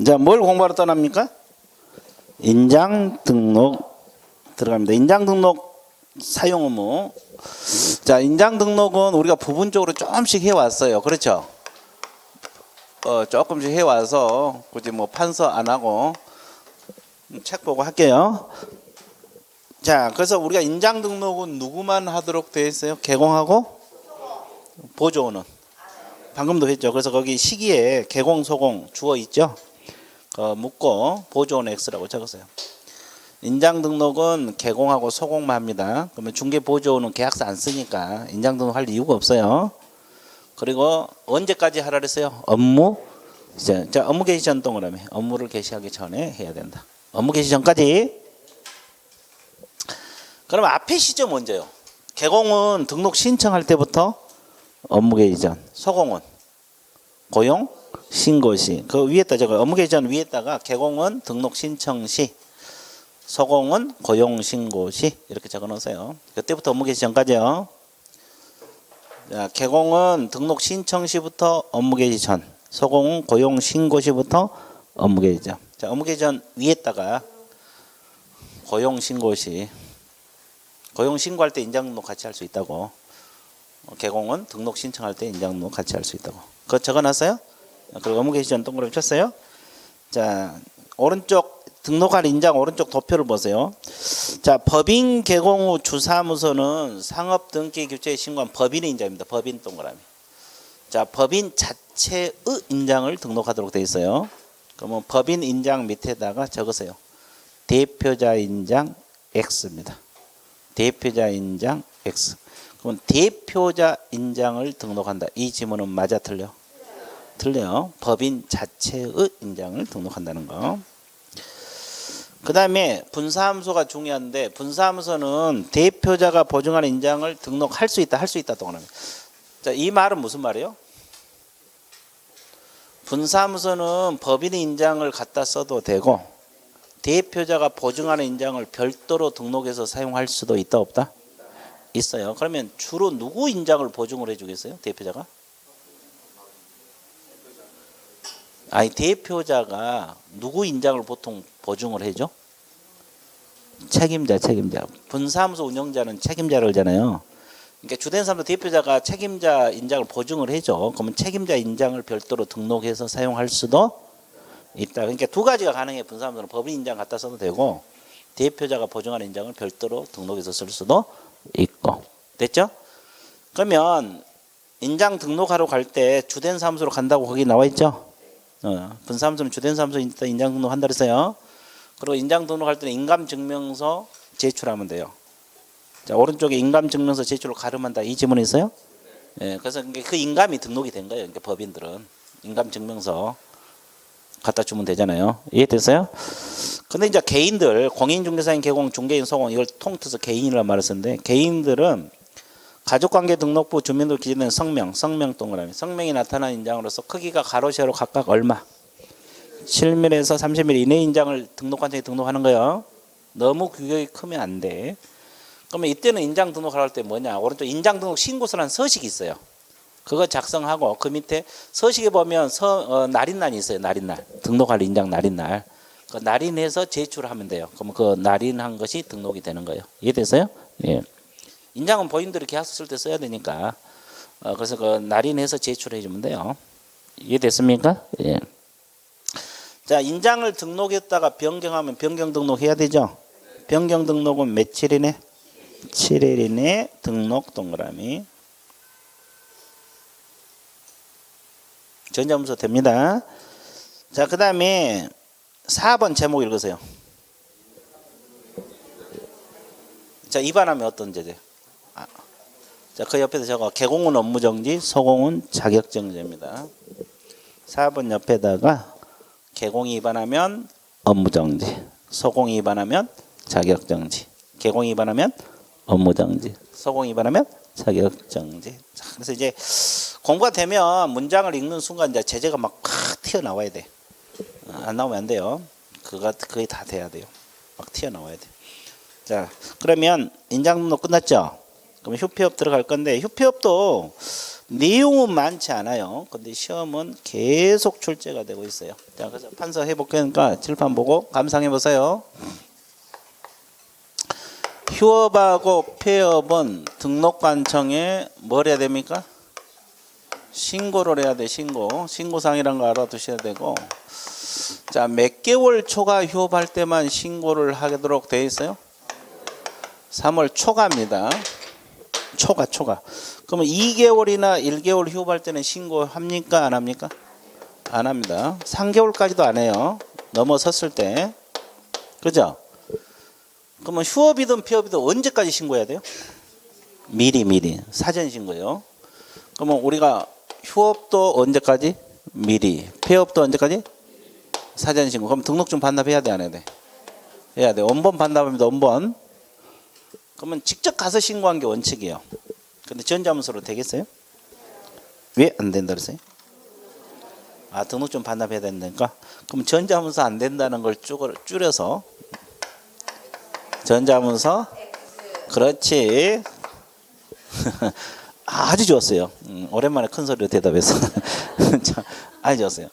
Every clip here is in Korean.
이제 뭘 공부하러 떠납니까? 인장 등록 들어갑니다. 인장 등록 사용 의무. 자, 인장 등록은 우리가 부분적으로 조금씩 해왔어요. 그렇죠? 조금씩 해와서 굳이 뭐 판서 안 하고 책 보고 할게요. 자, 그래서 우리가 인장 등록은 누구만 하도록 되어 있어요? 개공하고 보조는 방금도 했죠. 그래서 거기 시기에 개공, 소공 주어 있죠. 묻고 보조는 X라고 적었어요. 인장 등록은 개공하고 소공만 합니다. 그러면 중개 보조는 계약서 안 쓰니까 인장 등록할 이유가 없어요. 그리고 언제까지 하라 그랬어요? 업무 자, 업무 개시 전 동그라미. 업무를 개시하기 전에 해야 된다. 업무 개시 전까지. 그럼 앞에 시점 먼저요. 개공은 등록 신청할 때부터 업무 개시 전. 소공은 고용 신고 시. 그 위에다 적어요. 업무 개시 전 위에다가 개공은 등록 신청 시, 소공은 고용 신고 시 이렇게 적어 놓으세요. 그때부터 업무 개시 전까지요. 자, 개공은 등록 신청 시부터 업무 개시 전, 소공은 고용 신고 시부터 업무 개시 전. 자, 업무 개시 전 위에다가 고용 신고 시. 고용 신고할 때 인장 등록 같이 할 수 있다고. 개공은 등록 신청할 때 인장 등록 같이 할 수 있다고. 그거 적어놨어요? 그리고 업무 개시 전 동그라미 쳤어요? 자, 오른쪽 등록할 인장 오른쪽 도표를 보세요. 자, 법인 개공 후 주사무소는 상업 등기 규칙에 신고한 법인의 인장입니다. 법인 동그라미. 자, 법인 자체의 인장을 등록하도록 되어 있어요. 그러면 법인 인장 밑에다가 적으세요. 대표자 인장 X입니다. 대표자 인장 X. 그럼 대표자 인장을 등록한다. 이 지문은 맞아 틀려? 틀려요. 법인 자체의 인장을 등록한다는 거. 그 다음에 분사함수가 중요한데 분사함수는 대표자가 보증하는 인장을 등록할 수 있다, 할 수 있다 동그라미. 자, 이 말은 무슨 말이에요? 분사함수는 법인의 인장을 갖다 써도 되고 대표자가 보증하는 인장을 별도로 등록해서 사용할 수도 있다, 없다? 있어요. 그러면 주로 누구 인장을 보증을 해주겠어요? 대표자가? 아니, 대표자가 누구 인장을 보통 보증을 해줘? 책임자. 분사무소 운영자는 책임자를 하잖아요. 그러니까 주된 사람도 대표자가 책임자 인장을 보증을 해줘. 그러면 책임자 인장을 별도로 등록해서 사용할 수도 있다. 그러니까 두 가지가 가능해. 분사무소는 법인 인장 갖다 써도 되고 대표자가 보증하는 인장을 별도로 등록해서 쓸 수도 있고. 됐죠? 그러면 인장 등록하러 갈 때 주된 사무소로 간다고 거기 나와 있죠? 분사무소는 주된 사무소 인장 등록한다 그랬어요. 그리고 인장 등록할 때는 인감증명서 제출하면 돼요. 자, 오른쪽에 인감증명서 제출을 가름한다. 이 지문이 있어요? 예, 그래서 그 인감이 등록이 된 거예요. 그러니까 법인들은 인감증명서 갖다 주면 되잖아요. 이해됐어요? 근데 이제 개인들, 공인중개사인 개공, 중개인 소공 이걸 통틀어서 개인이라는 말을 쓰는데 개인들은 가족관계 등록부 주민등록 기재된 성명 동그라미. 성명이 나타난 인장으로서 크기가 가로 세로 각각 얼마? 7mm에서 30mm 이내 인장을 등록관청에 등록하는 거예요. 너무 규격이 크면 안 돼. 그러면 이때는 인장 등록할 때 뭐냐? 오른쪽 인장 등록 신고서라는 서식이 있어요. 그거 작성하고 그 밑에 서식에 보면 날인날이 있어요. 날인날. 등록할 인장 날인날. 그 날인해서 제출하면 돼요. 그러면 그 날인한 것이 등록이 되는 거예요. 이해됐어요? 예. 인장은 본인들이 계약서 쓸 때 써야 되니까 그래서 그 날인해서 제출해 주면 돼요. 이해됐습니까? 예. 자, 인장을 등록했다가 변경하면 변경 등록해야 되죠. 변경 등록은 며칠이네? 7일 이내 등록 동그라미. 전자문서 됩니다. 자, 그 다음에 4번 제목 읽으세요. 자, 위반하면 어떤 죄돼요? 자, 그 옆에서 적어. 개공은 업무정지, 소공은 자격정지입니다. 4번 옆에다가 개공이 위반하면 업무정지, 소공이 위반하면 자격정지. 개공이 위반하면 업무정지, 소공이 위반하면 자격정지. 자, 그래서 이제 공부가 되면 문장을 읽는 순간 이제 제재가 막 튀어나와야 돼. 안 나오면 안 돼요. 그게 다 돼야 돼요. 막 튀어나와야 돼. 자, 그러면 인장 등록 끝났죠? 그럼 휴폐업 들어갈 건데 휴폐업도 내용은 많지 않아요. 근데 시험은 계속 출제가 되고 있어요. 자, 그래서 판서해 볼 거니까 칠판 보고 감상해 보세요. 휴업하고 폐업은 등록관청에 뭘 해야 됩니까? 신고를 해야 돼. 신고사항이란 거 알아두셔야 되고. 자, 몇 개월 초과 휴업할 때만 신고를 하도록 되어 있어요? 3월 초과입니다. 초과. 그러면 2개월이나 1개월 휴업할 때는 신고합니까? 안 합니까? 안 합니다. 3개월까지도 안 해요. 넘어섰을 때. 그죠? 그러면 휴업이든 폐업이든 언제까지 신고해야 돼요? 미리. 사전 신고요. 그러면 우리가 휴업도 언제까지? 미리. 폐업도 언제까지? 사전 신고. 그럼 등록증 반납해야 돼, 안 해야 돼? 해야 돼. 원본 반납합니다. 원본. 그러면 직접 가서 신고한 게 원칙이에요. 근데 전자문서로 되겠어요? 왜 안 된다 그랬어요? 아, 등록증 반납해야 된다니까? 그럼 전자문서 안 된다는 걸 줄여서 전자문서? 그렇지. 아주 좋았어요. 오랜만에 큰 소리로 대답해서. 아주 좋았어요.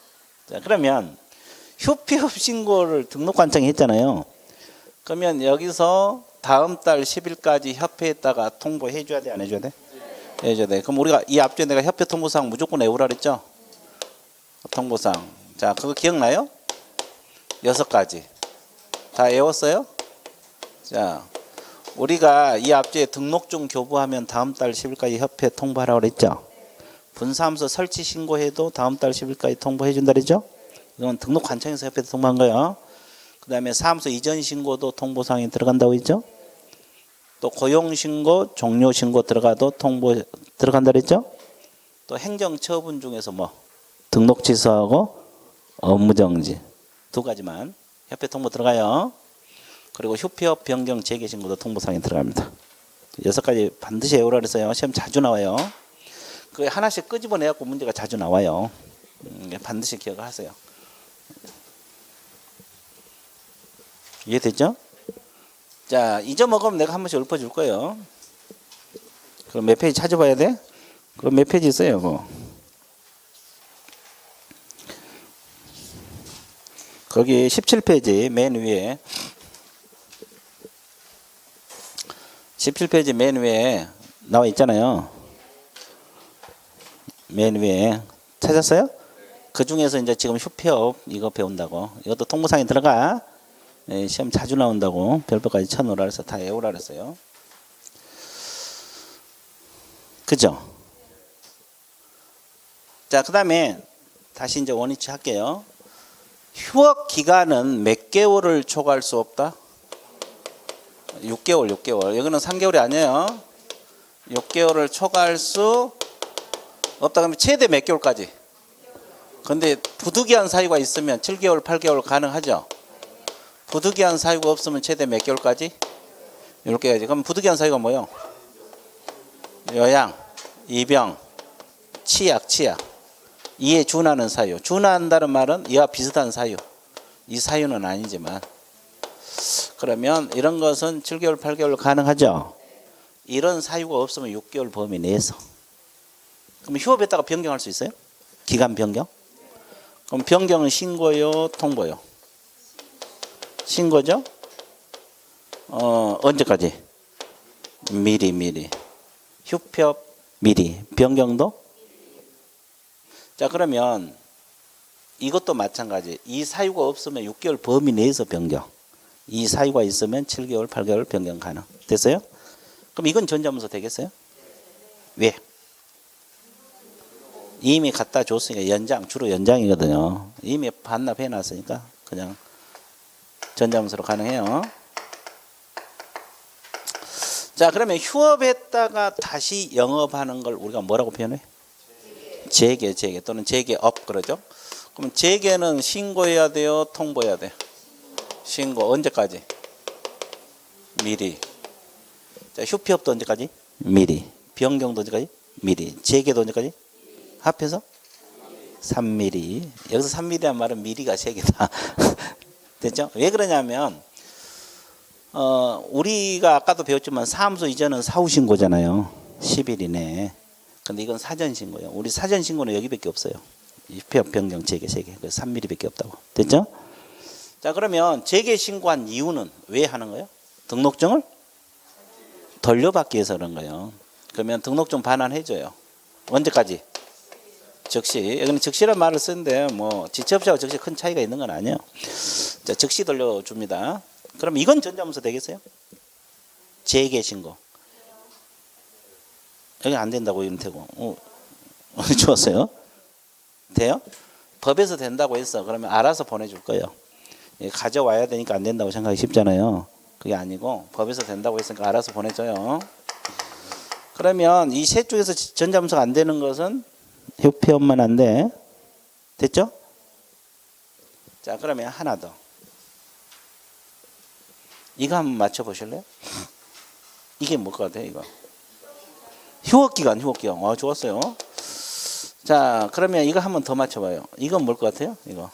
자, 그러면 휴폐업 신고를 등록관청에 했잖아요. 그러면 여기서 다음 달 10일까지 협회에다가 통보해 줘야 돼, 안 해줘야 돼? 해줘야 돼. 그럼 우리가 이 앞전에 내가 협회 통보사항 무조건 외우라 그랬죠? 통보사항. 자, 그거 기억나요? 6가지. 다 외웠어요? 자, 우리가 이 앞주에 등록증 교부하면 다음 달 10일까지 협회 통보하라고 그랬죠? 분사무소 설치 신고해도 다음 달 10일까지 통보해 준다 그랬죠? 이건 등록관청에서 협회에 통보한 거예요. 그 다음에 사무소 이전 신고도 통보사항이 들어간다고 했죠? 또 고용신고, 종료신고 들어가도 통보 들어간다 그랬죠? 또 행정처분 중에서 뭐 등록 취소하고 업무정지 2가지만 협회 통보 들어가요. 그리고 휴폐업 변경 재개 신고도 통보사항에 들어갑니다. 6가지 반드시 외우라 그랬어요. 시험 자주 나와요. 그 하나씩 끄집어내갖고 문제가 자주 나와요. 반드시 기억을 하세요. 이해됐죠? 자, 잊어먹으면 내가 한 번씩 읊어줄 거예요. 그럼 몇 페이지 찾아봐야 돼? 그럼 몇 페이지 있어요? 그거. 거기 17페이지 맨 위에 17페이지 맨 위에 나와 있잖아요. 맨 위에 찾았어요? 그 중에서 이제 지금 휴폐업 이거 배운다고. 이것도 통보사항에 들어가. 네, 시험 자주 나온다고 별표까지 쳐놓으라 그래서 다 외우라 그랬어요. 그죠? 자, 그 다음에 다시 이제 원위치 할게요. 휴업 기간은 몇 개월을 초과할 수 없다? 6개월. 여기는 3개월이 아니에요. 6개월을 초과할 수 없다. 그러면 최대 몇 개월까지? 근데 부득이한 사유가 있으면 7개월, 8개월 가능하죠? 부득이한 사유가 없으면 최대 몇 개월까지? 이렇게 해야지. 그럼 부득이한 사유가 뭐예요? 요양, 입영, 치약. 이에 준하는 사유. 준한다는 말은 이와 비슷한 사유. 이 사유는 아니지만. 그러면 이런 것은 7개월, 8개월 가능하죠? 이런 사유가 없으면 6개월 범위 내에서. 그럼 휴업했다가 변경할 수 있어요? 기간 변경? 그럼 변경은 신고요, 통보요? 신고죠? 언제까지? 미리. 휴폐업 미리. 변경도? 자, 그러면 이것도 마찬가지. 이 사유가 없으면 6개월 범위 내에서 변경. 이 사유가 있으면 7개월, 8개월 변경 가능. 됐어요? 그럼 이건 전자문서 되겠어요? 왜? 이미 갖다 줬으니까 연장, 주로 연장이거든요. 이미 반납해 놨으니까 그냥 전자문서로 가능해요. 자, 그러면 휴업했다가 다시 영업하는 걸 우리가 뭐라고 표현해? 재개 또는 재개업 그러죠. 그럼 재개는 신고해야 돼요, 통보해야 돼요? 신고. 언제까지? 미리. 자, 휴폐업도 언제까지? 미리. 변경도 언제까지? 미리. 재개도 언제까지? 합해서 3mm. 여기서 3mm란 말은 미리가 3개다. 됐죠? 왜 그러냐면 우리가 아까도 배웠지만 사무소 이전은 사후신고잖아요. 10일 이내. 근데 이건 사전 신고예요. 우리 사전 신고는 여기밖에 없어요. 휴폐업 변경 재개 3개. 그래서 3mm밖에 없다고. 됐죠? 자, 그러면 재개 신고한 이유는 왜 하는 거예요? 등록증을 돌려받기 위해서 그런 거예요. 그러면 등록증 반환해줘요. 언제까지? 즉시. 여기는 즉시란 말을 쓰는데 뭐 지체업체하고 즉시 큰 차이가 있는 건 아니에요. 자, 즉시 돌려줍니다. 그럼 이건 전자문서 되겠어요? 재개 신고. 여기 안 된다고 윤태고. 좋았어요. 돼요? 법에서 된다고 했어. 그러면 알아서 보내줄 거예요. 가져와야 되니까 안 된다고 생각이 쉽잖아요. 그게 아니고 법에서 된다고 했으니까 알아서 보내줘요. 그러면 이 셋 중에서 전자문서가 안 되는 것은 휴폐업만 안 돼. 됐죠? 자, 그러면 하나 더. 이거 한번 맞춰보실래요? 이게 뭘 것 같아요, 이거? 휴업기간. 좋았어요. 자, 그러면 이거 한번 더 맞춰봐요. 이건 뭘 것 같아요? 이거.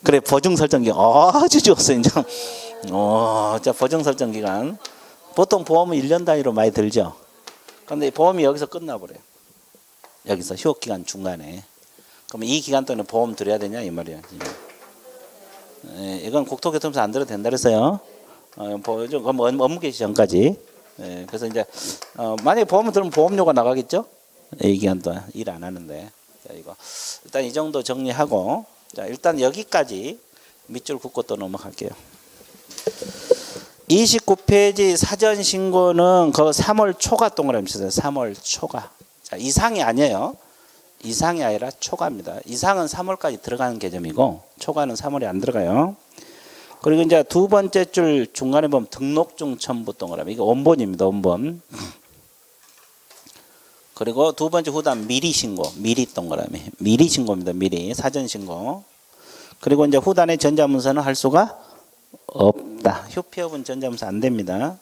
그래, 보증 설정 기간. 아주 좋았어요, 이제. 자, 보증 설정 기간. 보통 보험은 1년 단위로 많이 들죠. 근데 보험이 여기서 끝나버려요. 여기서 휴업기간 중간에. 그러면 이 기간 동안에 보험 들여야 되냐, 이 말이에요. 이건 국토교통부에서 안 들어도 된다 그랬어요. 그럼 업무 개시 전까지. 그래서 이제 만약에 보험을 들으면 보험료가 나가겠죠. 이 기간 동안 일 안 하는데. 자, 이거 일단 이 정도 정리하고, 자, 일단 여기까지 밑줄 긋고 또 넘어갈게요. 29페이지 사전 신고는 그 3월 초가 동그라미 치세요. 3월 초가. 자, 이상이 아니에요. 이상이 아니라 초과입니다. 이상은 3월까지 들어가는 개념이고 초과는 3월에 안 들어가요. 그리고 이제 두 번째 줄 중간에 보면 등록증 첨부 동그라미. 이거 원본입니다. 원본. 그리고 두 번째 후단 미리 신고. 미리 동그라미. 미리 신고입니다. 미리. 사전 신고. 그리고 이제 후단에 전자문서는 할 수가 없다. 휴폐업은 전자문서 안 됩니다.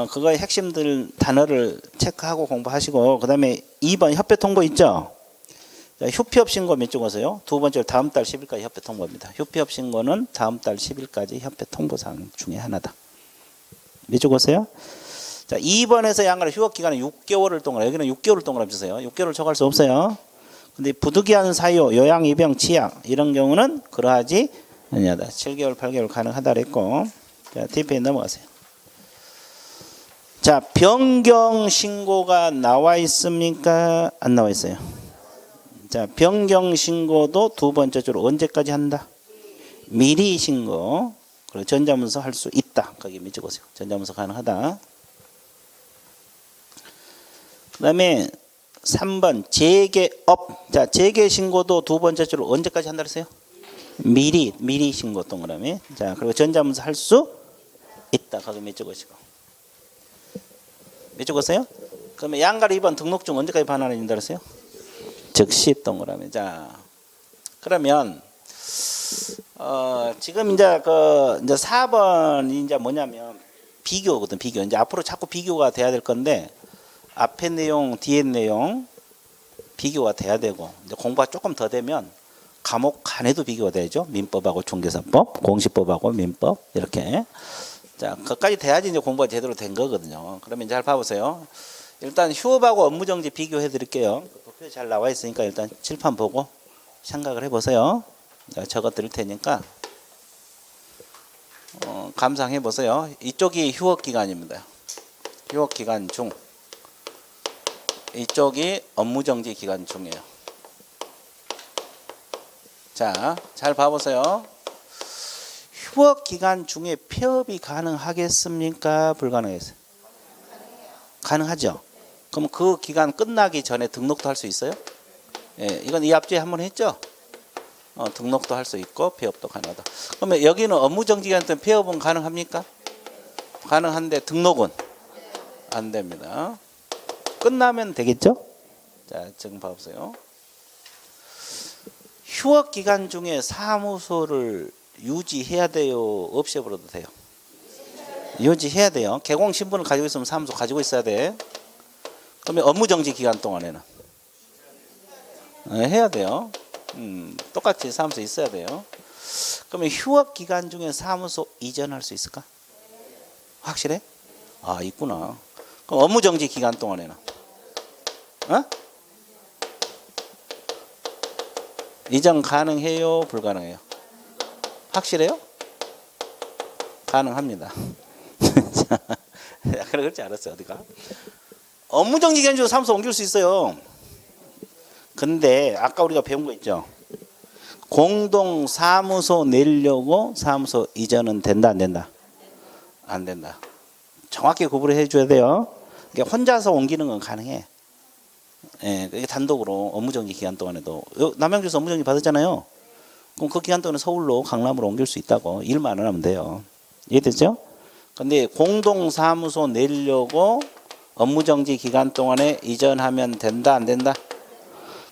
그거의 핵심들 단어를 체크하고 공부하시고, 그 다음에 2번 협회 통보 있죠? 자, 휴폐업 신고 몇 쪽 오세요? 두 번째로 다음 달 10일까지 협회 통보입니다. 휴폐업 신고는 다음 달 10일까지 협회 통보사항 중에 하나다. 몇 쪽 오세요? 자, 2번에서 양가로 휴업기간은 6개월을 동그라, 여기는 6개월을 동그라 주세요. 6개월을 초과할 수 없어요. 근데 부득이한 사유, 요양, 입영, 치약 이런 경우는 그러하지 아니하다. 7개월, 8개월 가능하다 그랬고, 자, 뒤에 넘어가세요. 자, 변경 신고가 나와 있습니까? 안 나와 있어요. 자, 변경 신고도 두 번째 줄 언제까지 한다? 미리 신고. 그리고 전자문서 할 수 있다. 거기 밑에 보세요. 전자문서 가능하다. 그 다음에 3번 재개업. 자, 재개 신고도 두 번째 줄 언제까지 한다 그랬어요? 미리 신고 동그라미. 자, 그리고 전자문서 할 수 있다. 거기 밑에 보시고. 몇 쪽 오세요? 그러면 양가로 2번 등록증 언제까지 반환해준다 그랬어요? 즉시 동그라미. 자, 그러면 지금 이제 4번이 이제 뭐냐면 비교거든. 비교. 이제 앞으로 자꾸 비교가 돼야 될 건데 앞에 내용, 뒤에 내용 비교가 돼야 되고, 이제 공부가 조금 더 되면 과목 간에도 비교가 되죠. 민법하고 중개사법, 공시법하고 민법 이렇게. 자, 그까지 돼야지 이제 공부가 제대로 된 거거든요. 그러면 잘 봐보세요. 일단 휴업하고 업무정지 비교해 드릴게요. 도표에 잘 나와 있으니까 일단 칠판 보고 생각을 해보세요. 제가 적어 드릴 테니까 감상해 보세요. 이쪽이 휴업기간입니다. 휴업기간 중. 이쪽이 업무정지 기간 중이에요. 자, 잘 봐보세요. 휴업 기간 중에 폐업이 가능하겠습니까? 불가능하겠어요? 가능하죠. 그럼 그 기간 끝나기 전에 등록도 할 수 있어요? 예, 이건 이 앞주에 한번 했죠. 등록도 할 수 있고 폐업도 가능하다. 그러면 여기는 업무정지 기간 때 폐업은 가능합니까? 가능한데 등록은 안 됩니다. 끝나면 되겠죠? 자, 지금 봐보세요. 휴업 기간 중에 사무소를 유지해야 돼요? 없애버려도 돼요? 유지해야 돼요. 개공 신분을 가지고 있으면 사무소 가지고 있어야 돼. 그러면 업무정지 기간 동안에는 해야 돼요. 똑같이 사무소 있어야 돼요. 그러면 휴업 기간 중에 사무소 이전할 수 있을까? 확실해? 아, 있구나. 그럼 업무정지 기간 동안에는 이전 가능해요? 불가능해요? 확실해요? 가능합니다. 그래 그렇지 않았어요. 어디가? 업무정지 기간 중에 사무소 옮길 수 있어요. 근데 아까 우리가 배운 거 있죠. 공동 사무소 내려고 사무소 이전은 된다 안 된다? 안 된다. 정확히 구분을 해줘야 돼요. 그러니까 혼자서 옮기는 건 가능해. 예, 이게 단독으로 업무정지 기간 동안에도 남양주에서 업무정지 받았잖아요. 그럼 그 기간 동안에 서울로 강남으로 옮길 수 있다고 일만 안 하면 돼요. 이해됐죠? 근데 공동 사무소 내려고 업무정지 기간 동안에 이전하면 된다 안 된다?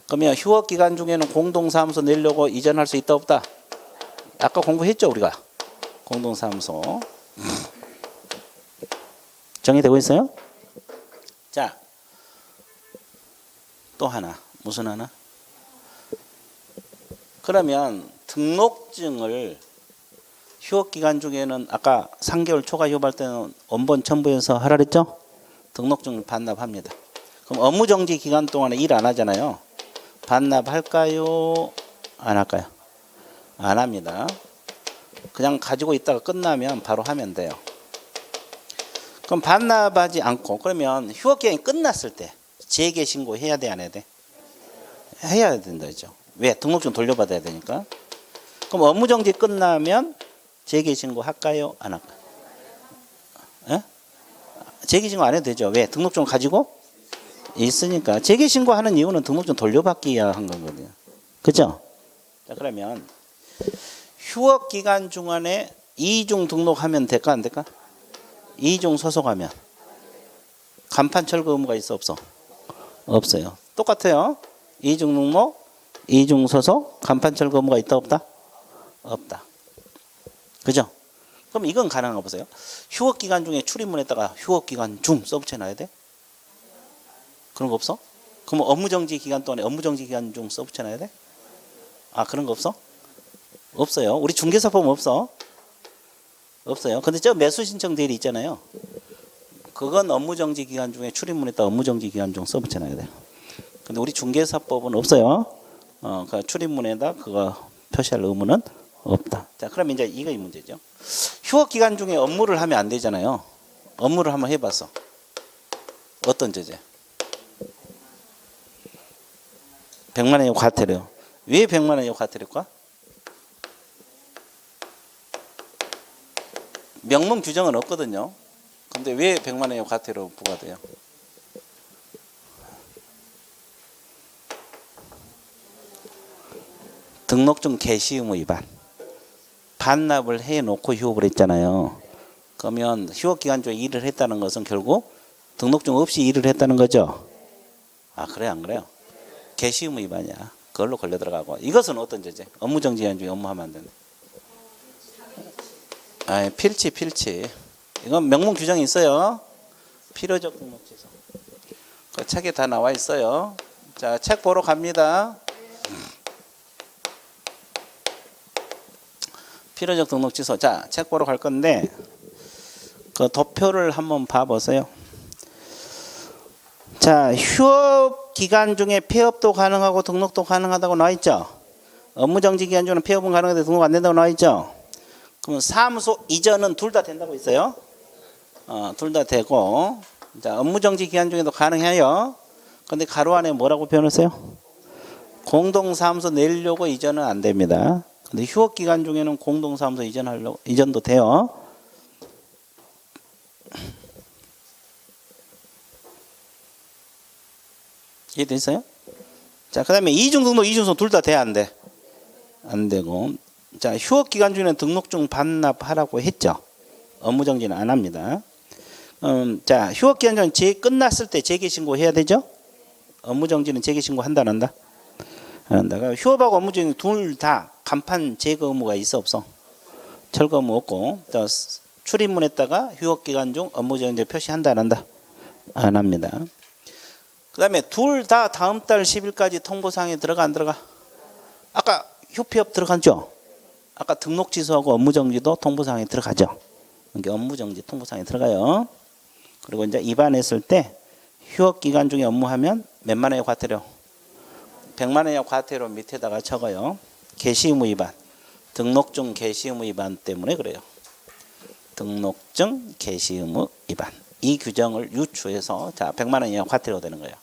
그러면 휴업 기간 중에는 공동 사무소 내려고 이전할 수 있다 없다? 아까 공부했죠 우리가. 공동 사무소 정리되고 있어요? 자, 또 하나. 무슨 하나? 그러면 등록증을 휴업 기간 중에는 아까 3개월 초과 휴업할 때는 원본 첨부해서 하라 그랬죠? 등록증을 반납합니다. 그럼 업무정지 기간 동안에 일 안 하잖아요. 반납할까요? 안 할까요? 안 합니다. 그냥 가지고 있다가 끝나면 바로 하면 돼요. 그럼 반납하지 않고 그러면 휴업 기간이 끝났을 때 재개 신고해야 돼 안 해야 돼? 해야 된다죠. 왜? 등록증 돌려받아야 되니까. 그럼 업무정지 끝나면 재개 신고 할까요? 안 할까요? 에? 재개 신고 안 해도 되죠. 왜? 등록증 가지고 있으니까. 재개 신고하는 이유는 등록증 돌려받기 위한 거거든요. 그죠? 자, 그러면 휴업 기간 중간에 이중 등록하면 될까 안 될까? 이중 소속하면 간판 철거 의무가 있어 없어? 없어요. 똑같아요. 이중 등록, 이중 소속, 간판 철거 의무가 있다 없다? 없다. 그죠? 그럼 이건 가능한가 보세요. 휴업 기간 중에 출입문에다가 휴업 기간 중 써붙여 놔야 돼? 그런 거 없어? 그럼 업무정지 기간 동안에 업무정지 기간 중 써붙여 놔야 돼? 아, 그런 거 없어? 없어요. 우리 중개사법 없어. 없어요. 근데 저 매수 신청 대리 있잖아요. 그건 업무정지 기간 중에 출입문에다 업무정지 기간 중 써붙여 놔야 돼요. 근데 우리 중개사법은 없어요. 그 출입문에다 그거 표시할 의무는 없다. 자, 그럼 이제 이거 이 문제죠. 휴업 기간 중에 업무를 하면 안 되잖아요. 업무를 한번 해봤어. 어떤 죄제? 100만 원이 과태료. 왜 100만 원이 과태료일까? 명문 규정은 없거든요. 근데 왜 100만 원의 과태료 부과돼요? 등록증 개시 의무 위반. 반납을 해놓고 휴업을 했잖아요. 그러면 휴업 기간 중에 일을 했다는 것은 결국 등록증 없이 일을 했다는 거죠. 아, 그래 안 그래요? 개시 의무 위반이야. 그걸로 걸려 들어가고. 이것은 어떤 죄제? 업무정지 기간 중에 업무하면 안 된다. 아, 필치. 이건 명문 규정이 있어요. 필요적 등록 취소. 그 책에 다 나와 있어요. 자, 책 보러 갑니다. 필요적 등록 취소. 자, 책 보러 갈 건데 그 도표를 한번 봐보세요. 자, 휴업 기간 중에 폐업도 가능하고 등록도 가능하다고 나와 있죠. 업무정지 기간 중에는 폐업은 가능한데 등록 안 된다고 나와 있죠. 그럼 사무소 이전은 둘 다 된다고 있어요. 둘 다 되고. 자, 업무정지 기간 중에도 가능해요. 근데 가로 안에 뭐라고 표현했어요? 공동사무소 내려고 이전은 안 됩니다. 근데 휴업 기간 중에는 공동사무소 이전도 돼요. 이해됐어요? 자, 그 다음에 이중등록, 이중소속 둘 다 돼, 안 돼? 안 되고. 자, 휴업 기간 중에는 등록증 반납하라고 했죠. 업무정지는 안 합니다. 자, 휴업 기간 중에 끝났을 때 재개신고 해야 되죠? 업무정지는 재개신고 한다, 안 한다? 안 한다. 휴업하고 업무정지 둘 다 간판 제거 의무가 있어, 없어? 철거 의무 없고. 자, 출입문에다가 휴업 기간 중 업무정지 표시한다, 안 한다? 안 합니다. 그 다음에 둘 다 다음 달 10일까지 통보사항에 들어가 안 들어가? 아까 휴폐업 들어갔죠? 아까 등록 취소하고 업무정지도 통보사항에 들어가죠? 이게 업무정지 통보사항에 들어가요. 그리고 이제 입안했을 때 휴업 기간 중에 업무하면 몇만 원의 과태료? 100만 원의 과태료 밑에다가 적어요. 개시 의무 위반. 등록증 개시 의무 위반 때문에 그래요. 등록증 개시 의무 위반. 이 규정을 유추해서 자 100만 원 이하 과태료 되는 거예요.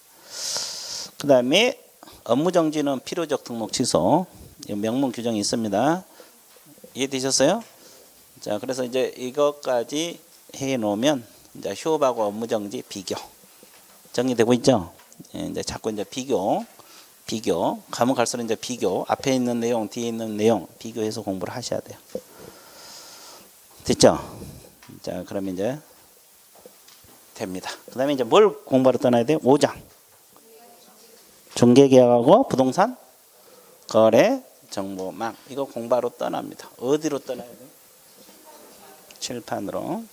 그 다음에 업무정지는 필요적 등록 취소. 명문 규정이 있습니다. 이해되셨어요? 자, 그래서 이제 이것까지 해 놓으면 이제 휴업하고 업무정지 비교 정리되고 있죠. 예, 이제 자꾸 이제 비교 가면 갈수록 이제 비교 앞에 있는 내용 뒤에 있는 내용 비교해서 공부를 하셔야 돼요. 됐죠? 자, 그러면 이제 됩니다. 그다음에 이제 뭘 공부하러 떠나야 돼요? 5장 중개계약하고 부동산 거래 정보망 이거 공부하러 떠납니다. 어디로 떠나야 돼요? 칠판으로.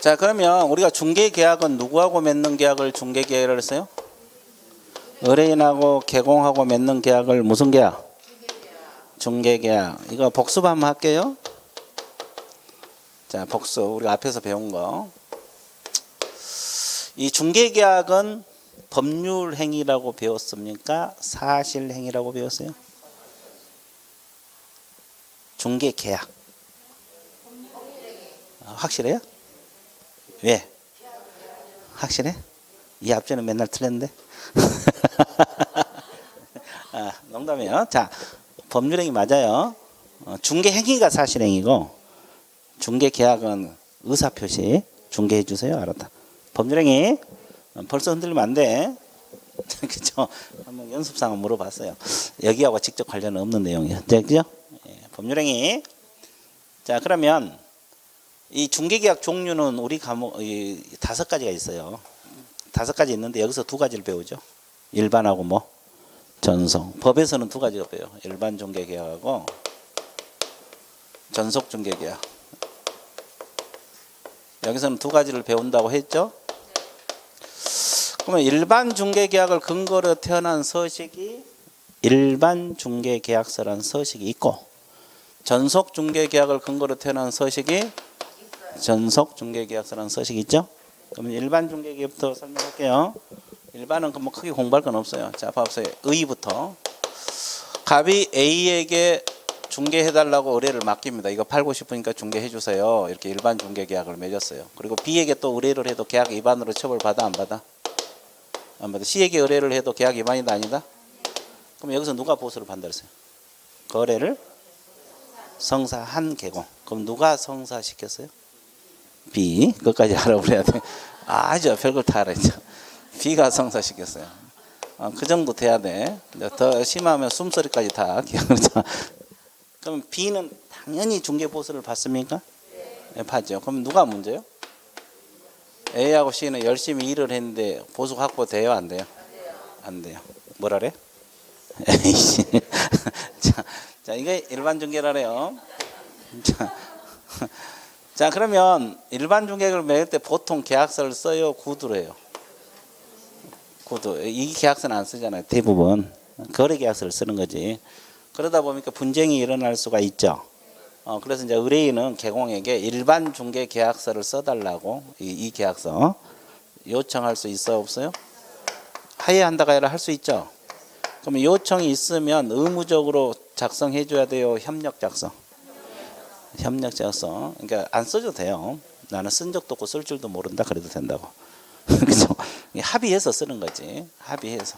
자, 그러면 우리가 중개계약은 누구하고 맺는 계약을 중개계약을 했어요? 의뢰인하고 개공하고 맺는 계약을 무슨 계약? 중개계약. 이거 복습 한번 할게요. 자, 복습 우리가 앞에서 배운 거. 이 중개계약은 법률행위라고 배웠습니까? 사실행위라고 배웠어요? 중개계약. 확실해요? 왜? 확실해? 이 앞전에 맨날 틀렸는데? 아, 농담이에요. 자, 법률행위 맞아요. 중개행위가 사실행위고 중개계약은 의사표시 중개해 주세요. 알았다. 법률행위 벌써 흔들리면 안 돼. 그죠? 한번 연습상은 물어봤어요. 여기하고 직접 관련은 없는 내용이에요. 그죠? 예, 법률행위. 자, 그러면 이 중개계약 종류는 우리 과목 5가지가 있어요. 5가지 있는데 여기서 2가지를 배우죠. 일반하고 뭐 전속. 법에서는 2가지가 배워요. 일반 중개계약하고 전속 중개계약. 여기서는 2가지를 배운다고 했죠. 그러면 일반 중개계약을 근거로 태어난 서식이 일반 중개계약서라는 서식이 있고 전속 중개계약을 근거로 태어난 서식이 전속 중개계약서라는 서식이 있죠. 그러면 일반 중개계약부터 설명할게요. 일반은 뭐 크게 공부할 건 없어요. 자, 봐보세요. 의의부터. 갑이 A에게 중개해달라고 의뢰를 맡깁니다. 이거 팔고 싶으니까 중개해주세요. 이렇게 일반 중개계약을 맺었어요. 그리고 B에게 또 의뢰를 해도 계약 위반으로 처벌받아 안 받아? 안 받아. C에게 의뢰를 해도 계약 위반이다 아니다? 그럼 여기서 누가 보수를 판단했어요? 거래를 성사한 개공. 그럼 누가 성사시켰어요? B. 그것까지 알아버려야 돼. 아주 별걸 다 알아야죠. B가 성사시켰어요. 그 정도 돼야 돼. 더 심하면 숨소리까지 다 기억을. 그럼 B는 당연히 중개 보수를 받습니까? 네, 받죠. 그럼 누가 문제요? A하고 C는 열심히 일을 했는데 보수 확보돼요? 안 돼요? 안 돼요. 뭐라래? 에이씨. 자, 이게 일반 중개라래요. 자, 그러면 일반 중개를 맺을 때 보통 계약서를 써요? 구두로 해요? 구두. 이 계약서는 안 쓰잖아요. 대부분. 거래 계약서를 쓰는 거지. 그러다 보니까 분쟁이 일어날 수가 있죠. 그래서 이제 의뢰인은 개공에게 일반 중개 계약서를 써달라고 이 계약서 요청할 수 있어 없어요? 하회한다가 아니라 할 수 있죠. 그러면 요청이 있으면 의무적으로 작성해 줘야 돼요. 협력 작성. 협력 작성. 그러니까 안 써도 돼요. 나는 쓴 적도 없고 쓸 줄도 모른다. 그래도 된다고. 그죠? 합의해서 쓰는 거지. 합의해서.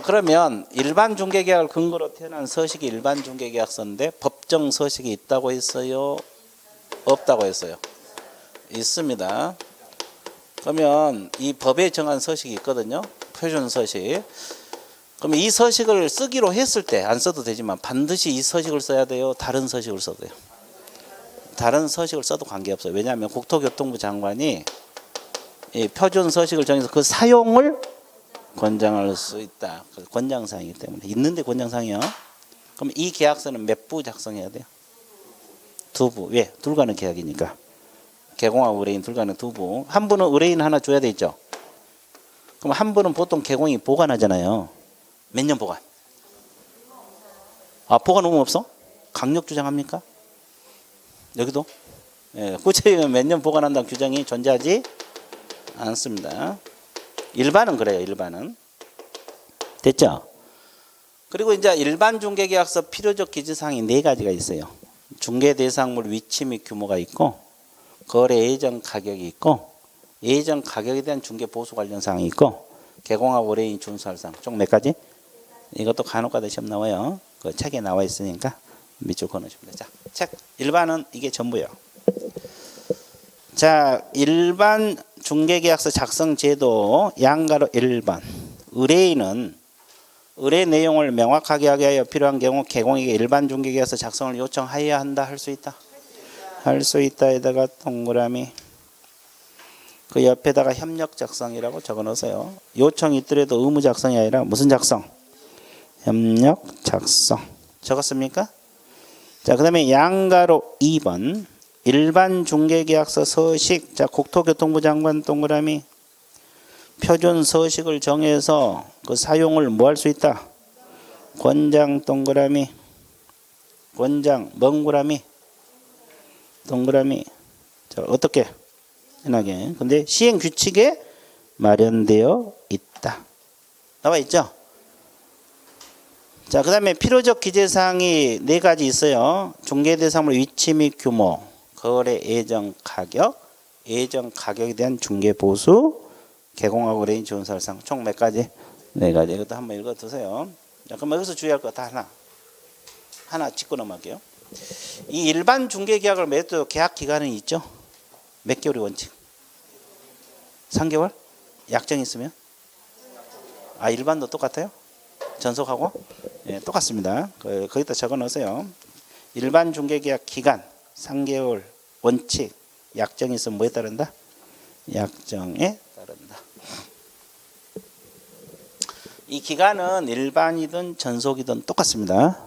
그러면 일반 중개계약을 근거로 태어난 서식이 일반 중개계약서인데 법정 서식이 있다고 했어요? 없다고 했어요? 있습니다. 그러면 이 법에 정한 서식이 있거든요. 표준 서식. 그러면 이 서식을 쓰기로 했을 때 안 써도 되지만 반드시 이 서식을 써야 돼요? 다른 서식을 써도 돼요? 다른 서식을 써도 관계없어요. 왜냐하면 국토교통부 장관이 이 표준 서식을 정해서 그 사용을 권장할 수 있다. 권장사항이기 때문에. 있는데 권장사항이요. 그럼 이 계약서는 몇 부 작성해야 돼요? 2부. 왜? 둘 간의 계약이니까. 개공하고 의뢰인 둘 간의 2부. 한 분은 의뢰인 하나 줘야 되죠. 그럼 한 분은 보통 개공이 보관하잖아요. 몇 년 보관? 아, 보관 의무 없어? 강력 주장합니까? 여기도? 예, 구체적으로 몇 년 보관한다는 규정이 존재하지 않습니다. 일반은 그래요. 일반은. 됐죠? 그리고 이제 일반 중개계약서 필요적 기재사항이 4가지가 있어요. 중개 대상물 위치 및 규모가 있고, 거래 예정 가격이 있고, 예정 가격에 대한 중개 보수 관련 사항이 있고, 개공하고 의뢰인이 준수할 사항. 총 몇 가지? 이것도 간혹가다 시험 나와요. 그 책에 나와 있으니까 밑줄 그어놓으시면 되죠. 책 일반은 이게 전부예요. 자, 일반 중개계약서 작성 제도 양가로 1번. 의뢰인은 의뢰 내용을 명확하게 하기 위하여 필요한 경우 개공에게 일반 중개계약서 작성을 요청하여야 한다. 할 수 있다. 할 수 있다에다가 동그라미. 그 옆에다가 협력 작성이라고 적어 놓으세요. 요청이 있더라도 의무 작성이 아니라 무슨 작성? 협력 작성. 적었습니까? 자, 그 다음에 양가로 2번. 일반 중개계약서 서식. 자, 국토교통부 장관 동그라미. 표준 서식을 정해서 그 사용을 뭐 할 수 있다? 권장 동그라미. 권장 멍구라미. 동그라미. 자, 어떻게? 편하게. 근데 시행 규칙에 마련되어 있다. 나와 있죠? 자, 그 다음에 필요적 기재사항이 4가지 있어요. 중개대상물 위치 및 규모, 거래 예정 가격, 예정 가격에 대한 중개 보수, 개공하고 의뢰인 준수할 사항. 총 몇 가지? 4가지. 이것도 한번 읽어 두세요. 자, 그럼 여기서 주의할 거 다 하나 짚고 넘어갈게요. 이 일반 중개계약을 맺어도 계약 기간은 있죠? 몇 개월이 원칙? 3개월? 약정이 있으면? 아, 일반도 똑같아요? 전속하고? 예, 똑같습니다. 거기다 적어 놓으세요. 일반 중개계약 기간 3개월 원칙. 약정이 있으면 뭐에 따른다? 약정에 따른다. 이 기간은 일반이든 전속이든 똑같습니다.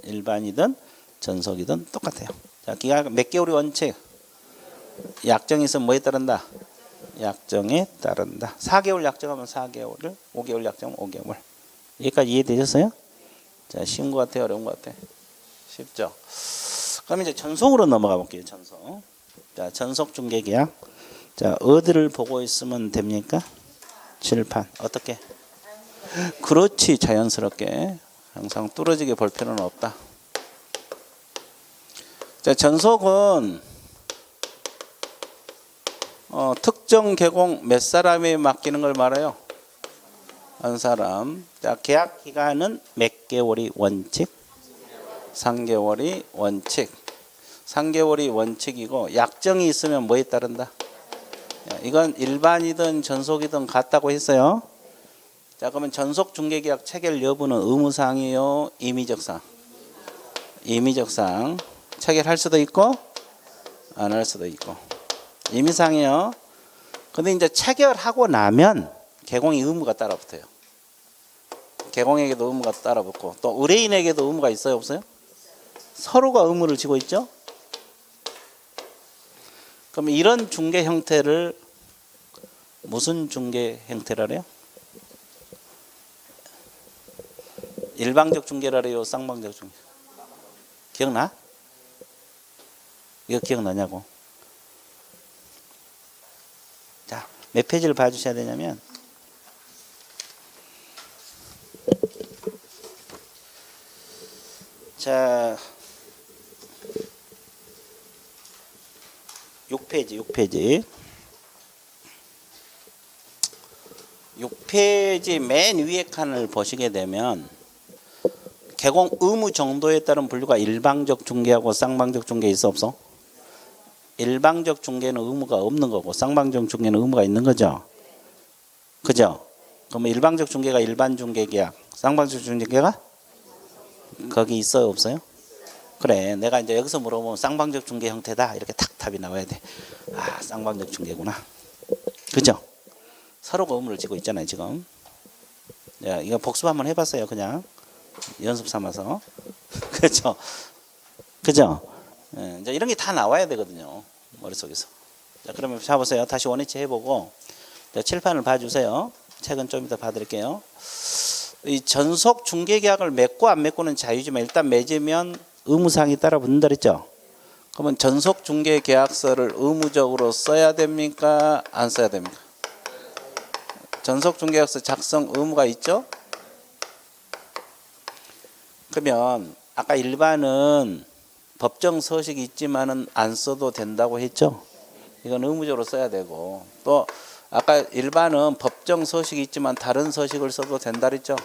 일반이든 전속이든 똑같아요. 자, 기간 몇 개월이 원칙? 약정이 있으면 뭐에 따른다? 약정에 따른다. 4개월 약정하면 4개월을, 5개월 약정하면 5개월. 여기까지 이해되셨어요? 자, 쉬운 것 같아요? 어려운 것 같아요? 쉽죠? 그럼 이제 전속으로 넘어가 볼게요. 전속. 자, 전속 중개계약. 자, 어디를 보고 있으면 됩니까? 칠판. 어떻게? 그렇지. 자연스럽게. 항상 뚫어지게 볼 필요는 없다. 자, 전속은 특정 개공 몇 사람에 맡기는 걸 말해요? 한 사람. 자, 계약 기간은 몇 개월이 원칙? 3개월이 원칙. 3개월이 원칙이고 약정이 있으면 뭐에 따른다? 이건 일반이든 전속이든 같다고 했어요. 자, 그러면 전속 중개계약 체결 여부는 의무사항이에요? 임의적사항? 임의적사항. 체결할 수도 있고 안 할 수도 있고. 임의사항이에요. 근데 이제 체결하고 나면 개공이 의무가 따라붙어요. 개공에게도 의무가 따라붙고 또 의뢰인에게도 의무가 있어요? 없어요? 서로가 의무를 지고 있죠. 그럼 이런 중개 형태를 무슨 중개 형태라 그래요? 일방적 중개라 그래요? 쌍방적 중개? 기억나? 이거 기억나냐고? 자, 몇 페이지를 봐주셔야 되냐면 자, 6페이지 6페이지 맨 위에 칸을 보시게 되면 개공 의무 정도에 따른 분류가 일방적 중개하고 쌍방적 중개 있어 없어? 일방적 중개는 의무가 없는 거고 쌍방적 중개는 의무가 있는 거죠. 그죠? 그러면 일방적 중개가 일반 중개계약, 쌍방적 중개가 거기 있어요 없어요? 그래, 내가 이제 여기서 물어보면 쌍방적 중개 형태다 이렇게 탁 답이 나와야 돼. 아, 쌍방적 중개구나. 그죠? 서로가 의무를 지고 있잖아요 지금. 야, 이거 복습 한번 해봤어요 그냥 연습 삼아서. 그죠? 그죠? 예, 이제 이런 게 다 나와야 되거든요 머릿속에서. 자, 그러면 잡으세요. 다시 원위치 해보고 자, 칠판을 봐주세요. 책은 좀 이따 봐드릴게요. 이 전속 중개 계약을 맺고 안 맺고는 자유지만 일단 맺으면 의무사항이 따라 붙는다 그랬죠. 그러면 전속 중개 계약서를 의무적으로 써야 됩니까? 안 써야 됩니까? 전속 중개 계약서 작성 의무가 있죠. 그러면 아까 일반은 법정 서식이 있지만은 안 써도 된다고 했죠. 이건 의무적으로 써야 되고, 또 아까 일반은 법정 서식이 있지만 다른 서식을 써도 된다 그랬죠.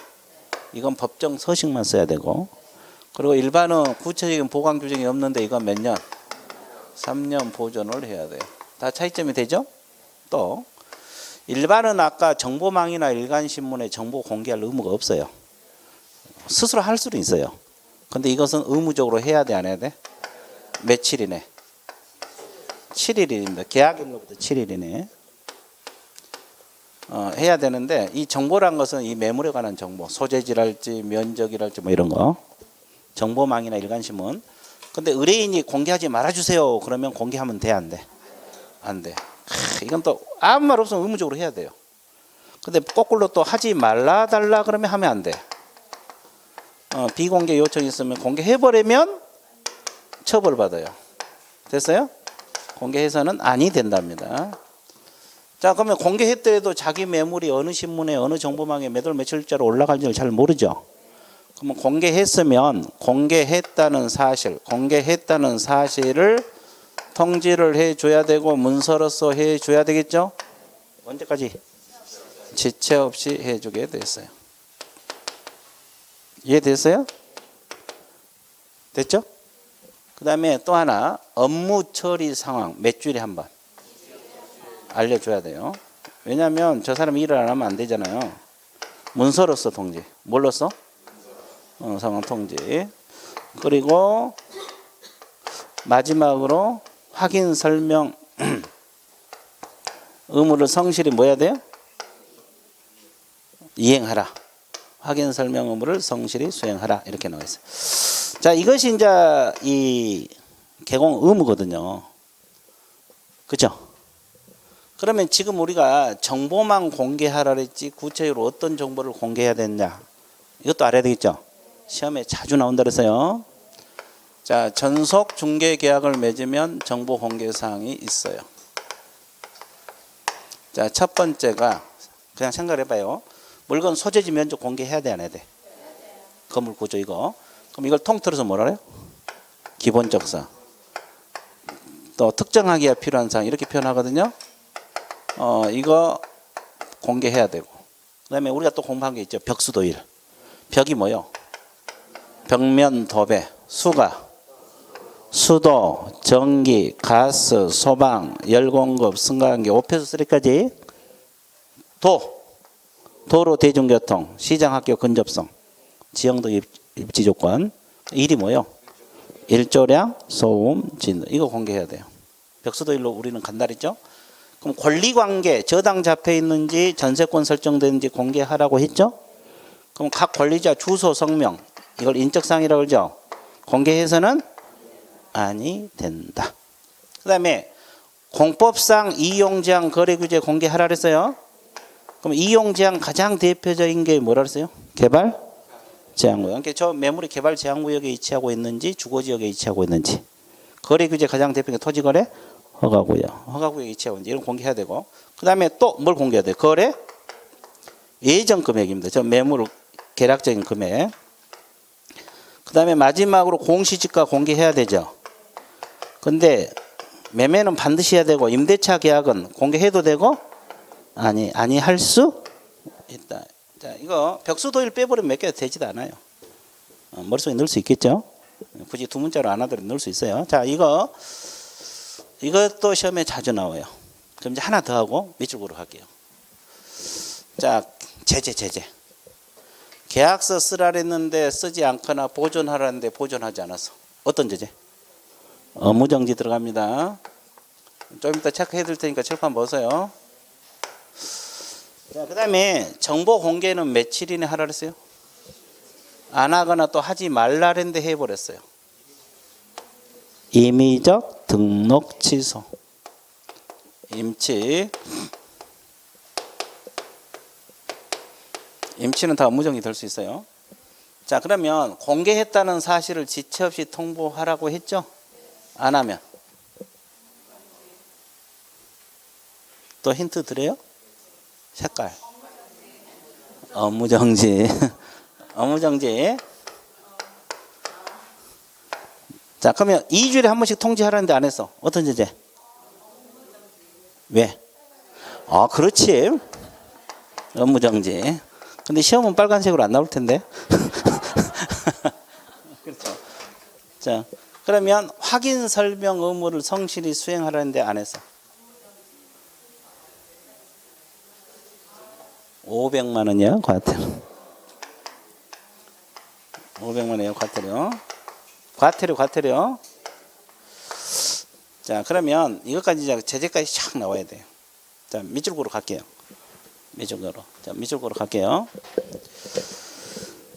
이건 법정 서식만 써야 되고, 그리고 일반은 구체적인 보관 규정이 없는데 이건 몇 년? 3년 보존을 해야 돼요. 다 차이점이 되죠? 또 일반은 아까 정보망이나 일간신문에 정보 공개할 의무가 없어요. 스스로 할 수는 있어요. 근데 이것은 의무적으로 해야 돼, 안 해야 돼? 며칠이네? 7일입니다. 계약일로부터 7일이네. 해야 되는데, 이 정보란 것은 이 매물에 관한 정보, 소재지랄지 면적이랄지 뭐 이런 거, 정보망이나 일간신문. 근데 의뢰인이 공개하지 말아주세요. 그러면 공개하면 돼, 안 돼? 안 돼. 이건 또 아무 말 없으면 의무적으로 해야 돼요. 근데 거꾸로 또 하지 말라 달라 그러면 하면 안 돼. 비공개 요청이 있으면 공개해버리면 처벌받아요. 됐어요? 공개해서는 아니 된답니다. 자, 그러면 공개했더라도 자기 매물이 어느 신문에 어느 정보망에 몇 월 며칠자로 올라갈지를 잘 모르죠. 그러면 공개했으면 공개했다는 사실을 통지를 해줘야 되고 문서로서 해줘야 되겠죠. 언제까지? 지체 없이 해주게 됐어요. 이해됐어요? 됐죠? 그 다음에 또 하나, 업무 처리 상황 몇 주일에 한 번 알려줘야 돼요. 왜냐하면 저 사람이 일을 안 하면 안 되잖아요. 문서로서 통지. 뭘로써? 상황 통지. 그리고 마지막으로 확인 설명 의무를 성실히 뭐 해야 돼요? 이행하라. 확인 설명 의무를 성실히 수행하라. 이렇게 나와 있어요. 자, 이것이 이제 이 개공 의무거든요. 그죠? 그러면 지금 우리가 정보만 공개하라 그랬지 구체적으로 어떤 정보를 공개해야 되느냐. 이것도 알아야 되겠죠? 시험에 자주 나온다 그래서요. 자, 전속 중개 계약을 맺으면 정보 공개 사항이 있어요. 자, 첫 번째가 그냥 생각해 봐요. 물건 소재지 면적 공개해야 돼, 안 해야 돼? 건물 구조 이거. 그럼 이걸 통틀어서 뭐라 그래요? 기본적 사항. 또 특정하기가 필요한 사항 이렇게 표현하거든요. 이거 공개해야 되고. 그다음에 우리가 또 공부한 게 있죠. 벽수도일. 벽이 뭐요? 벽면 도배, 수가, 수도, 전기, 가스, 소방, 열공급, 승강기, 5패스 3까지. 도로 대중교통, 시장 학교 근접성, 지형등 입지 조건. 일이 뭐요? 일조량, 소음, 진도. 이거 공개해야 돼요. 벽수도일로 우리는 간다랬죠? 그럼 권리관계, 저당 잡혀 있는지 전세권 설정되는지 공개하라고 했죠? 그럼 각 권리자 주소, 성명 이걸 인적사항이라고 그러죠? 공개해서는 아니 된다. 그 다음에 공법상 이용제한 거래규제 공개하라 그랬어요. 그럼 이용제한 가장 대표적인 게 뭐라 그랬어요? 개발 제한구역. 그러니까 저 매물이 개발 제한구역에 위치하고 있는지 주거지역에 위치하고 있는지. 거래규제 가장 대표적인 게 토지거래 허가구역. 허가구역에 위치하고 있는지 이런 공개해야 되고. 그 다음에 또 뭘 공개해야 돼요? 거래 예정 금액입니다. 저 매물 계략적인 금액. 그 다음에 마지막으로 공시지가 공개해야 되죠. 근데 매매는 반드시 해야 되고 임대차 계약은 공개해도 되고 아니 할 수 있다. 자, 이거 벽수도일 빼버리면 몇 개가 되지도 않아요. 머릿속에 넣을 수 있겠죠. 굳이 두 문자로 안 하더라도 넣을 수 있어요. 자, 이것도 시험에 자주 나와요. 그럼 이제 하나 더 하고 밑줄 그로 갈게요. 자, 제재. 계약서 쓰라 했는데 쓰지 않거나 보존하라는데 보존하지 않았어. 어떤 제재? 업무정지 들어갑니다. 좀 이따 체크해 드릴 테니까 칠판 보세요. 자, 그 다음에 정보 공개는 며칠이나 하라 그랬어요? 안 하거나 또 하지 말라 했는데 해버렸어요. 임의적 등록 취소. 임치. 임치는 다 업무정지 될 수 있어요. 자, 그러면 공개했다는 사실을 지체 없이 통보하라고 했죠? 안 하면 또 힌트 드려요? 색깔. 업무정지. 업무정지. 자, 그러면 2주일에 한 번씩 통지하라는데 안 했어. 어떤 제재? 왜? 아, 그렇지. 업무정지. 근데 시험은 빨간색으로 안 나올 텐데. 그렇죠. 자, 그러면 확인 설명 의무를 성실히 수행하라는데 안 했어. 500만 원이요, 과태료. 500만 원이요, 과태료. 자, 그러면 이것까지 이제 제재까지 샥 나와야 돼요. 자, 밑줄구로 갈게요. 밑줄구로 갈게요.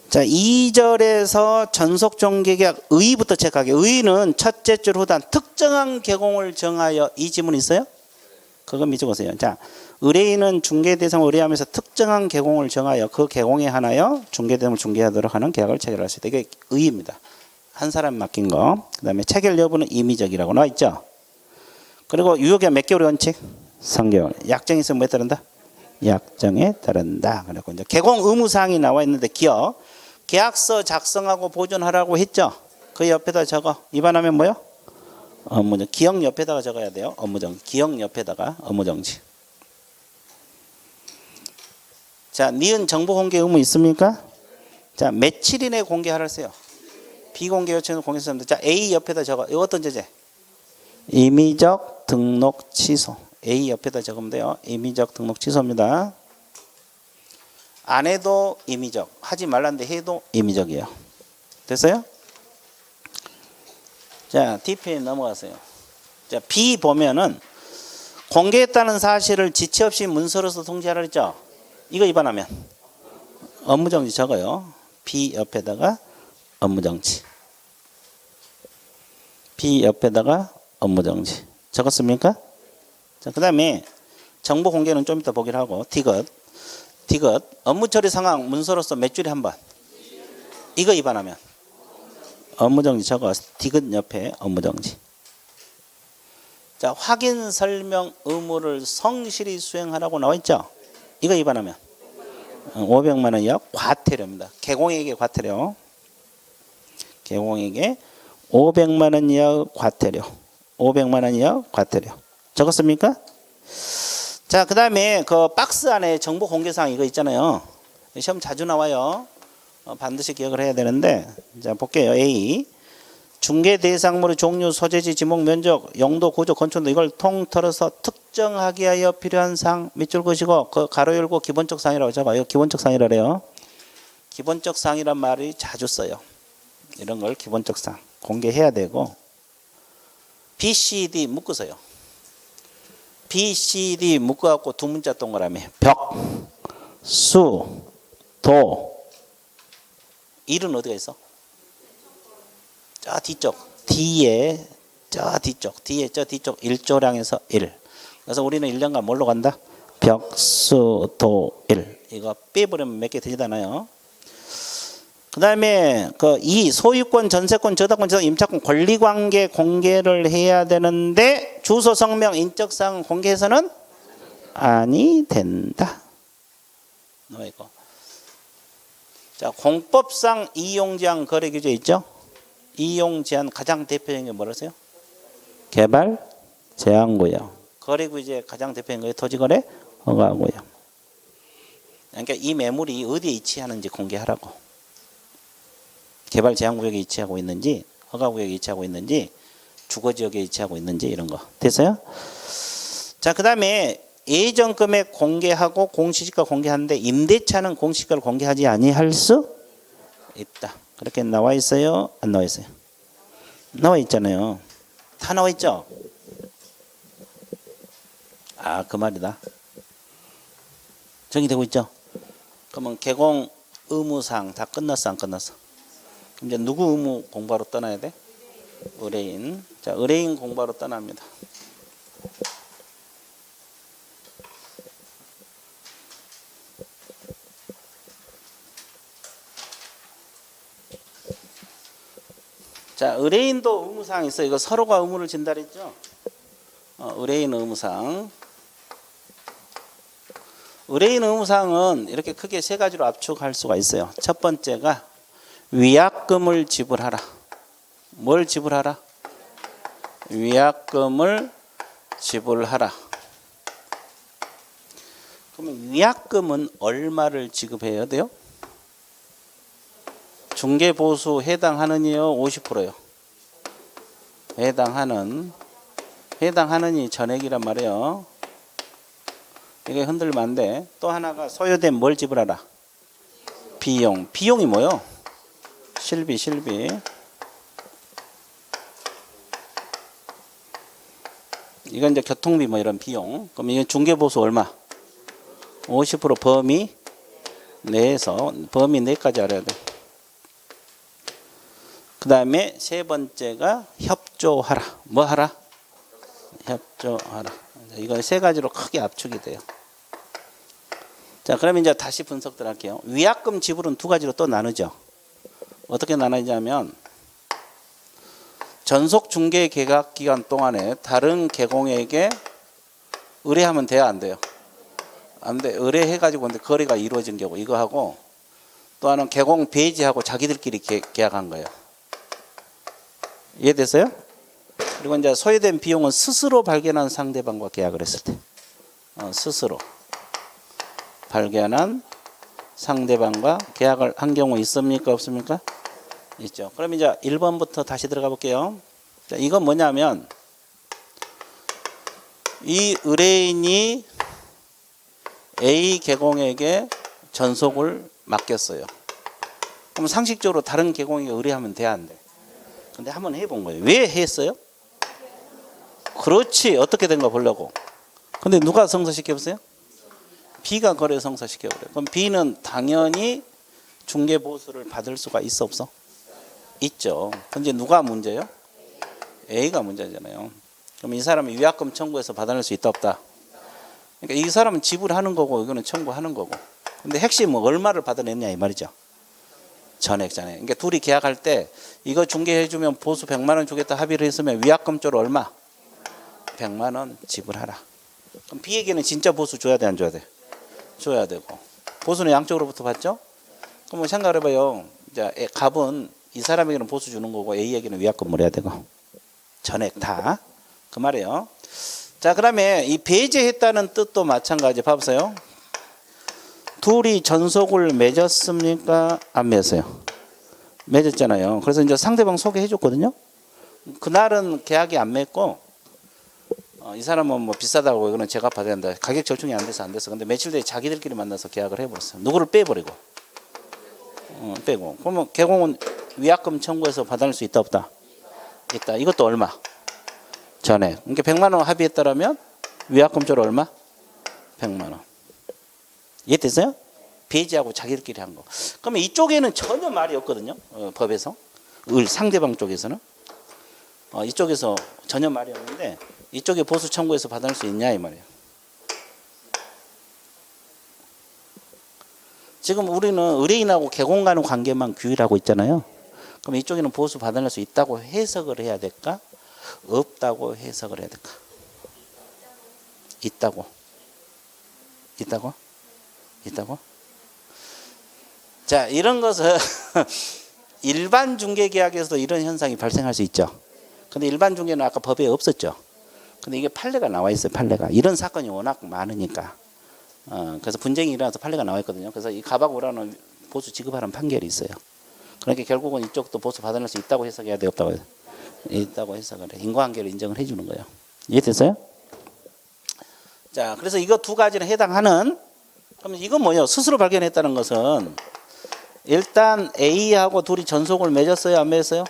자, 2절에서 전속종개계약 의의부터 체크하게. 의의는 첫째 줄 후단 특정한 계공을 정하여, 이 지문 있어요? 그거 밑줄 보세요. 자, 의뢰인은 중개대상을 의뢰하면서 특정한 계공을 정하여 그 계공에 한하여 중개대상을 중개하도록 하는 계약을 체결할 수 있다. 이게 의의입니다. 한 사람 맡긴 거. 그 다음에 체결 여부는 임의적이라고 나와 있죠. 그리고 유효기한 몇 개월의 원칙? 3개월. 약정이 있으면 뭐에 따른다? 약정에 따른다. 그리고 이제 계공 의무사항이 나와 있는데 기억. 계약서 작성하고 보존하라고 했죠. 그 옆에다 적어. 위반하면 뭐요? 업무정지. 기억 옆에다가 적어야 돼요. 업무정지. 기억 옆에다가 업무정지. 자, 니은 정보 공개 의무 있습니까? 자, 며칠 이내에 공개하라세요. 비공개 요청을 공개했습니다. 자, A 옆에다 적어. 이거 어떤 제재? 임의적 등록 취소. A 옆에다 적으면 돼요. 임의적 등록 취소입니다. 안 해도 임의적. 하지 말라는데 해도 임의적이에요. 됐어요? 자, DP에 넘어가세요. 자, B 보면은 공개했다는 사실을 지체 없이 문서로서 통지하라 했죠? 이거 위반하면 업무정지 적어요. B 옆에다가 업무정지. B 옆에다가 업무정지. 적었습니까? 자, 그 다음에 정보 공개는 좀 이따 보기로 하고, 디귿. 업무처리 상황 문서로서 몇 줄에 한 번. 이거 위반하면 업무정지 적어. 디귿 옆에 업무정지. 자, 확인 설명 의무를 성실히 수행하라고 나와 있죠? 이거 위반하면 500만 원 이하 과태료입니다. 계공에게 과태료. 계공에게 500만 원 이하 과태료. 500만 원 이하 과태료. 적었습니까? 자, 그 다음에 그 박스 안에 정보 공개사항 이거 있잖아요. 시험 자주 나와요. 반드시 기억을 해야 되는데, 자, 볼게요. A. 중개 대상물의 종류, 소재지, 지목, 면적, 용도, 구조, 건축도 이걸 통틀어서 특정하기 위하여 필요한 사항 밑줄 그시고 그 가로 열고 기본적 사항이라고 적어. 이거 기본적 사항이라 그래요. 기본적 사항이란 말이 자주 써요. 이런 걸 기본적 사항 공개해야 되고, B, C, D 묶으세요. B, C, D 묶어갖고 두 문자 동그라미. 벽, 수, 도. 일은 어디가 있어? 저 뒤쪽. D에 저 뒤쪽. D에 저 뒤쪽 1조량에서 1. 그래서 우리는 1년간 뭘로 간다? 벽, 수, 도, 1. 이거 빼버리면 몇 개 되지않아요. 그 다음에 그 2. 소유권, 전세권, 저당권, 임차권, 권리관계 공개를 해야 되는데 주소, 성명, 인적사항 공개해서는 아니 된다. 이거. 자, 공법상 이용제한 거래 규제 있죠? 이용제한 가장 대표적인 게 뭐라세요? 개발 제한구역. 거래 규제 가장 대표적인 게 토지거래 허가구역. 그러니까 이 매물이 어디에 위치하는지 공개하라고. 개발 제한구역에 위치하고 있는지, 허가구역에 위치하고 있는지, 주거지역에 위치하고 있는지 이런 거. 됐어요? 자, 그 다음에 예전 금액 공개하고 공시지가 공개하는데 임대차는 공시지가를 공개하지 아니할 수 있다. 그렇게 나와 있어요? 안 나와 있어요? 나와 있잖아요. 다 나와 있죠? 아, 그 말이다. 정의되고 있죠? 그러면 개공 의무사항 다 끝났어, 안 끝났어? 그럼 이제 누구 의무 공부하러 떠나야 돼? 의뢰인. 자, 의뢰인 공부하러 떠납니다. 자, 의뢰인도 의무사항이 있어요. 이거 서로가 의무를 진다 그랬죠. 의뢰인 의무사항. 의뢰인 의무사항은 이렇게 크게 세 가지로 압축할 수가 있어요. 첫 번째가 위약금을 지불하라. 뭘 지불하라? 위약금을 지불하라. 그러면 위약금은 얼마를 지급해야 돼요? 중개보수 해당하느니요? 50%요? 해당하느니 전액이란 말이에요. 이게 흔들면 안 돼. 또 하나가 소요된 뭘 지불하라? 비용. 비용이 뭐요? 실비. 이건 이제 교통비 뭐 이런 비용. 그럼 이게 중개보수 얼마? 50% 범위 내에서 범위 내까지 알아야 돼. 그 다음에 세 번째가 협조하라. 뭐 하라? 협조하라. 이건 세 가지로 크게 압축이 돼요. 자, 그러면 이제 다시 분석들 할게요. 위약금 지불은 두 가지로 또 나누죠. 어떻게 나누냐면 전속 중개 계약 기간 동안에 다른 개공에게 의뢰하면 돼요, 안 돼요? 안 돼. 의뢰해가지고 근데 거래가 이루어진 경우 이거 하고 또 하나는 개공 배제하고 자기들끼리 계약한 거예요. 이해됐어요? 그리고 이제 소요된 비용은 스스로 발견한 상대방과 계약을 했을 때, 스스로 발견한 상대방과 계약을 한 경우 있습니까? 없습니까? 있죠. 그럼 이제 1번부터 다시 들어가 볼게요. 자, 이건 뭐냐면 이 의뢰인이 A 개공에게 전속을 맡겼어요. 그럼 상식적으로 다른 개공에게 의뢰하면 돼, 안 돼? 근데 한번 해본 거예요. 왜 했어요? 그렇지. 어떻게 된가 보려고. 근데 누가 성사시켜보세요? B가 거래 성사시켜버려요. 그럼 B는 당연히 중개보수를 받을 수가 있어, 없어? 있죠. 근데 누가 문제예요? A가 문제잖아요. 그럼 이 사람이 위약금 청구해서 받아낼 수 있다, 없다? 그러니까 이 사람은 지불하는 거고 이거는 청구하는 거고. 근데 핵심은 얼마를 받아냈냐 이 말이죠. 전액. 그러니까 둘이 계약할 때 이거 중개해주면 보수 100만 원 주겠다 합의를 했으면 위약금 쪽으로 얼마? 100만 원 지불하라. 그럼 B에게는 진짜 보수 줘야 돼, 안 줘야 돼? 줘야 되고. 보수는 양쪽으로부터 받죠? 그럼 뭐 생각을 해봐요. 이제 갑은 이 사람에게는 보수 주는 거고 A에게는 위약금을 해야 되고. 전액 다. 그 말이에요. 자, 그다음에 이 배제했다는 뜻도 마찬가지. 봐보세요. 둘이 전속을 맺었습니까? 안 맺었어요? 맺었잖아요. 그래서 이제 상대방 소개해 줬거든요. 그날은 계약이 안 맺고 이 사람은 뭐 비싸다고 이거는 제가 받아야 된다. 가격 절충이 안 돼서 안 됐어. 근데 며칠 뒤에 자기들끼리 만나서 계약을 해버렸어요. 누구를 빼버리고. 빼고. 그러면 개공은 위약금 청구해서 받아낼 수 있다, 없다? 있다. 이것도 얼마? 전에. 그러니까 100만 원 합의했다라면 위약금 쪽으로 얼마? 100만 원. 이해됐어요? 배제하고 자기들끼리 한 거. 그러면 이쪽에는 전혀 말이 없거든요. 법에서. 상대방 쪽에서는. 이쪽에서 전혀 말이 없는데 이쪽에 보수 청구해서 받을 수 있냐 이 말이에요. 지금 우리는 의뢰인하고 개공 간의 관계만 규율하고 있잖아요. 그럼 이쪽에는 보수 받아낼 수 있다고 해석을 해야 될까? 없다고 해석을 해야 될까? 있다고. 있다고? 있다고? 자, 이런 것은 일반 중개계약에서도 이런 현상이 발생할 수 있죠. 근데 일반 중개는 아까 법에 없었죠. 근데 이게 판례가 나와 있어요. 판례가. 이런 사건이 워낙 많으니까. 그래서 분쟁이 일어나서 판례가 나와 있거든요. 그래서 이 갑하고라는 보수 지급하라는 판결이 있어요. 그러니까 결국은 이쪽도 보수 받아낼 수 있다고 해석해야 돼, 없다고 해요? 있다고 해석을 해. 인과관계를 인정을 해주는 거예요. 이해됐어요? 자, 그래서 이거 두 가지는 해당하는. 그러면 이건 뭐예요? 스스로 발견했다는 것은 일단 A하고 둘이 전속을 맺었어요, 안 맺었어요?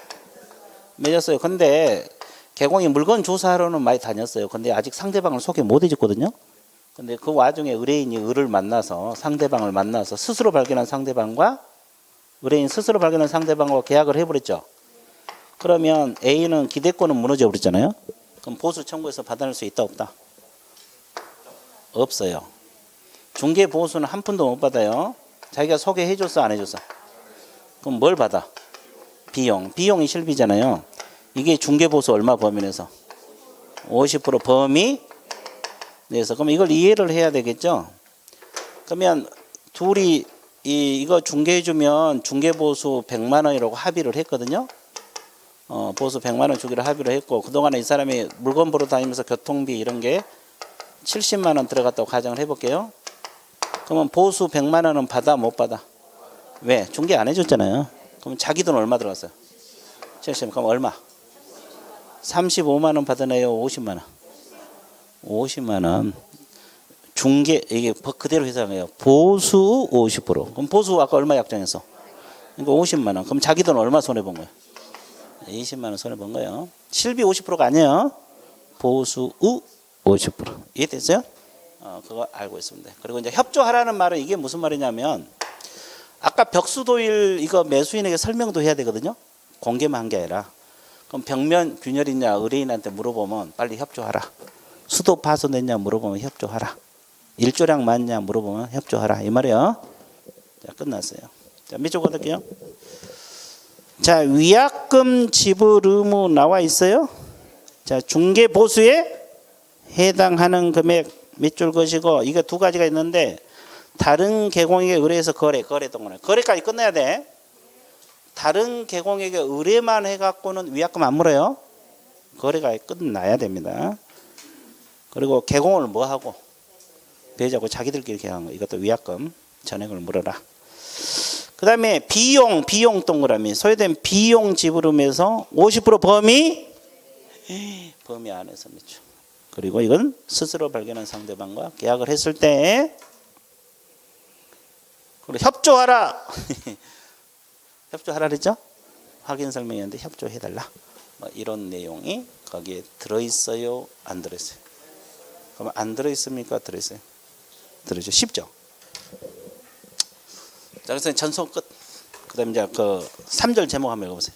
맺었어요. 근데 개공이 물건 조사하러는 많이 다녔어요. 근데 아직 상대방을 소개 못 해줬거든요. 근데 그 와중에 의뢰인이 을을 만나서 상대방을 만나서 스스로 발견한 상대방과 의뢰인 스스로 발견한 상대방과 계약을 해버렸죠. 그러면 A는 기대권은 무너져 버렸잖아요. 그럼 보수 청구해서 받아낼 수 있다, 없다? 없어요. 중개 보수는 한 푼도 못 받아요. 자기가 소개해줬어, 안 해줬어? 그럼 뭘 받아? 비용이 실비잖아요. 이게 중개보수 얼마 범위 내에서 50% 범위 내에서. 그럼 이걸 이해를 해야 되겠죠. 그러면 둘이 이거 중개해주면 중개보수 100만 원이라고 합의를 했거든요. 보수 100만 원 주기로 합의를 했고, 그동안에 이 사람이 물건 보러 다니면서 교통비 이런 게 70만 원 들어갔다고 가정을 해볼게요. 그러면 보수 100만 원은 받아 못 받아? 왜? 중개 안 해줬잖아요. 그럼 자기 돈 얼마 들어갔어요? 70. 그럼 얼마? 35만 원 받아내요? 50만 원? 50만 원. 중개 이게 그대로 해석해요. 보수 50%. 그럼 보수 아까 얼마 약정했어? 그러니까 50만 원. 그럼 자기 돈 얼마 손해 본 거예요? 20만 원 손해 본 거예요. 실비 50%가 아니에요. 보수 50%. 이해됐어요? 그거 알고 있습니다. 그리고 이제 협조하라는 말은 이게 무슨 말이냐면, 아까 벽수도일 이거 매수인에게 설명도 해야 되거든요. 공개만 한 게 아니라. 그럼 벽면 균열이냐 의뢰인한테 물어보면 빨리 협조하라. 수도 파손됐냐 물어보면 협조하라. 일조량 맞냐 물어보면 협조하라. 이 말이에요. 자, 끝났어요. 자, 밑줄 걷을게요. 자, 위약금 지불 의무 나와 있어요. 자, 중개 보수에 해당하는 금액 밑줄 그시고, 이거 두 가지가 있는데, 다른 개공에게 의뢰해서 거래 동안에 거래까지 끝내야 돼. 다른 개공에게 의뢰만 해갖고는 위약금 안 물어요. 거래가 끝나야 됩니다. 그리고 개공을 뭐 하고 배제하고 자기들끼리 계약한 거, 이것도 위약금 전액을 물어라. 그 다음에 비용 동그라미, 소요된 비용 지불음에서 50% 범위 안에서 밑줄. 그리고 이건 스스로 발견한 상대방과 계약을 했을 때, 그리고 협조하라. 협조하라 그랬죠? 확인 설명이었는데 협조해달라. 뭐 이런 내용이 거기에 들어있어요? 안 들어있어요? 그러면 안 들어있습니까? 들어있어요? 들어있죠? 쉽죠? 자, 그래서 전송 끝. 그 다음에 이제 그 3절 제목 한번 읽어보세요.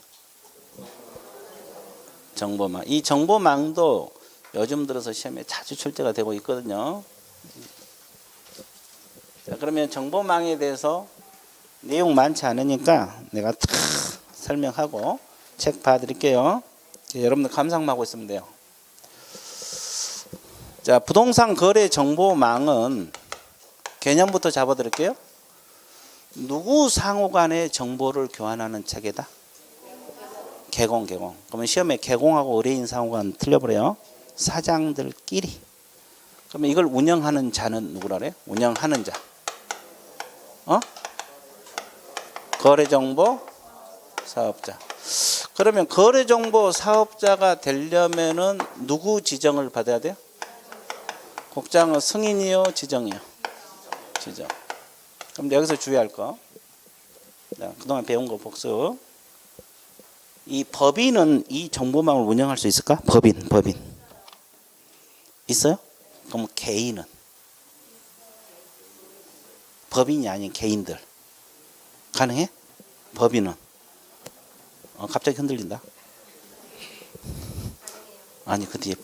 정보망. 이 정보망도 요즘 들어서 시험에 자주 출제가 되고 있거든요. 자, 그러면 정보망에 대해서 내용 많지 않으니까 내가 다 설명하고 책 봐드릴게요. 여러분들 감상만 하고 있으면 돼요. 자, 부동산 거래 정보망은 개념부터 잡아드릴게요. 누구 상호 간의 정보를 교환하는 체계다? 개공. 그러면 시험에 개공하고 의뢰인 상호 간 틀려버려요. 사장들끼리. 그러면 이걸 운영하는 자는 누구라 그래요? 운영하는 자. 거래정보 사업자. 그러면 거래정보 사업자가 되려면은 누구 지정을 받아야 돼요? 국장은 승인이요, 지정이요? 지정. 그럼 여기서 주의할 거. 자, 그동안 배운 거 복습. 이 법인은 이 정보망을 운영할 수 있을까? 법인. 있어요? 그럼 개인은? 법인이 아닌 개인들. 가능해? 법인은? 갑자기 흔들린다. 아니, 그 뒤에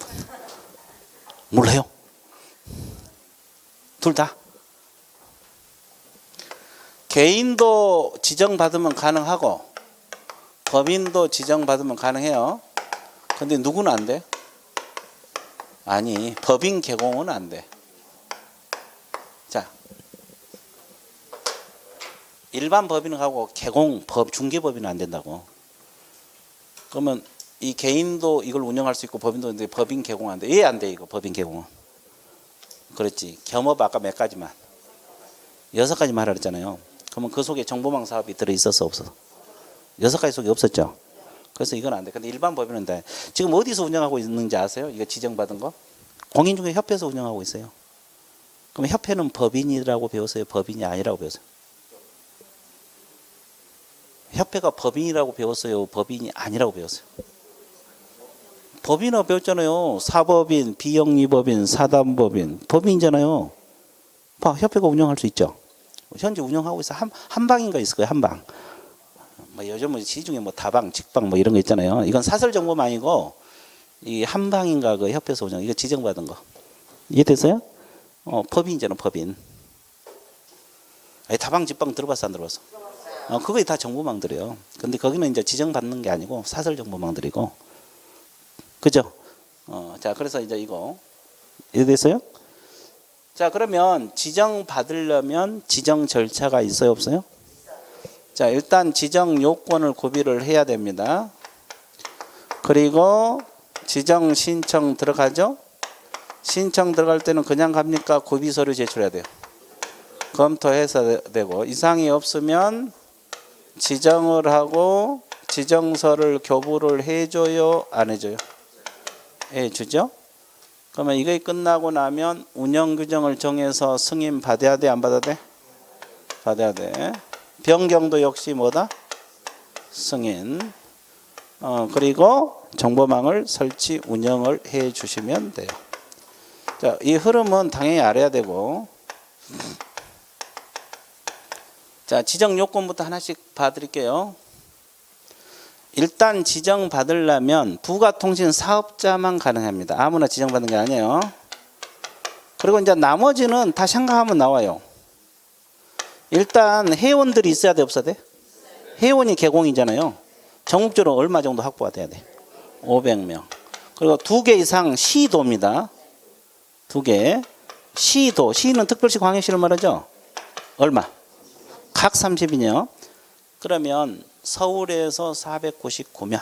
몰라요? 둘 다? 개인도 지정받으면 가능하고 법인도 지정받으면 가능해요. 근데 누구는 안 돼? 아니, 법인 개공은 안 돼. 자, 일반 법인하고 개공, 중개법인은 안 된다고. 그러면 이 개인도 이걸 운영할 수 있고 법인도 있는데 법인 개공 안 돼. 왜 안 돼, 이거 법인 개공은? 그렇지. 겸업 아까 몇 가지만? 6가지 말하라 그랬잖아요. 그러면 그 속에 정보망 사업이 들어있었어, 없어? 6가지 속에 없었죠. 그래서 이건 안 돼. 근데 일반 법인은 돼. 지금 어디서 운영하고 있는지 아세요? 이거 지정받은 거? 공인중개협회에서 운영하고 있어요. 그럼 협회는 법인이라고 배웠어요? 법인이 아니라고 배웠어요? 협회가 법인이라고 배웠어요? 법인이 아니라고 배웠어요? 법인이라고 배웠잖아요. 사법인, 비영리법인, 사단법인, 법인이잖아요. 봐, 협회가 운영할 수 있죠. 현재 운영하고 있어. 한방인가 있을 거예요. 한방. 뭐 요즘은 시중에 뭐 다방, 직방 뭐 이런 거 있잖아요. 이건 사설 정보망이고 이 한방인가 그 협회에서 운영. 이거 지정받은 거. 이해됐어요? 법인이잖아, 법인. 아니, 다방, 직방 들어봤어, 안 들어봤어? 그거 다 정보망들이에요. 근데 거기는 이제 지정받는 게 아니고 사설 정보망들이고, 그죠? 자, 그래서 이제 이거 이해됐어요? 자, 그러면 지정 받으려면 지정 절차가 있어요, 없어요? 자, 일단 지정 요건을 구비를 해야 됩니다. 그리고 지정 신청 들어가죠? 신청 들어갈 때는 그냥 갑니까? 구비 서류 제출해야 돼요. 검토해서 되고, 이상이 없으면 지정을 하고 지정서를 교부를 해줘요, 안 해줘요? 해주죠. 그러면 이게 끝나고 나면 운영 규정을 정해서 승인 받아야 돼, 안 받아야 돼? 받아야 돼. 변경도 역시 뭐다? 승인. 그리고 정보망을 설치 운영을 해 주시면 돼요. 자, 이 흐름은 당연히 알아야 되고, 자, 지정 요건부터 하나씩 봐드릴게요. 일단 지정 받으려면 부가통신 사업자만 가능합니다. 아무나 지정 받는 게 아니에요. 그리고 이제 나머지는 다 생각하면 나와요. 일단 회원들이 있어야 돼, 없어야 돼? 회원이 개공이잖아요. 전국적으로 얼마 정도 확보가 돼야 돼? 500명. 그리고 2개 이상 시도입니다. 2개. 시도. 시는 특별시 광역시를 말하죠? 얼마? 각 30이요. 그러면 서울에서 499면,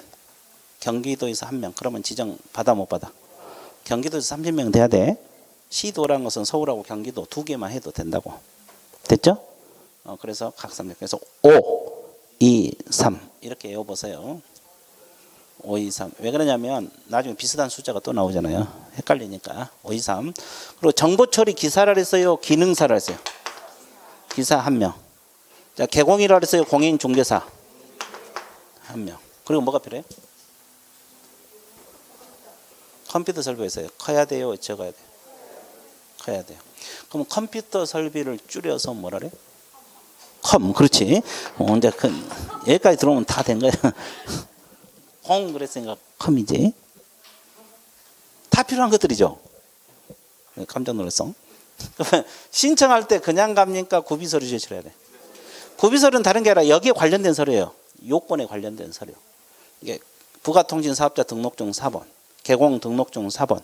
경기도에서 1명. 그러면 지정 받아 못 받아? 경기도에서 30명 돼야 돼. 시도라는 것은 서울하고 경기도 2개만 해도 된다고. 됐죠? 그래서 각 3명. 그래서 5, 2, 3 이렇게 외워보세요. 5, 2, 3. 왜 그러냐면 나중에 비슷한 숫자가 또 나오잖아요. 헷갈리니까. 5, 2, 3. 그리고 정보처리 기사를 했어요, 기능사를 했어요? 기사 1명. 자, 개공이라 했어요, 공인중개사 1명. 그리고 뭐가 필요해요? 컴퓨터 설비가 있어요. 커야 돼요, 적어야 돼요? 커야 돼요. 그럼 컴퓨터 설비를 줄여서 뭐라 그래? 그렇지. 이제 여기까지 들어오면 다 된 거야. 그랬으니까 컴이지. 다 필요한 것들이죠. 깜짝 놀랐어. 신청할 때 그냥 갑니까? 구비서류 제출해야 돼. 구비서류는 다른 게 아니라 여기에 관련된 서류예요. 요건에 관련된 서류. 이게 부가통신 사업자 등록증 4번, 개공 등록증 4번,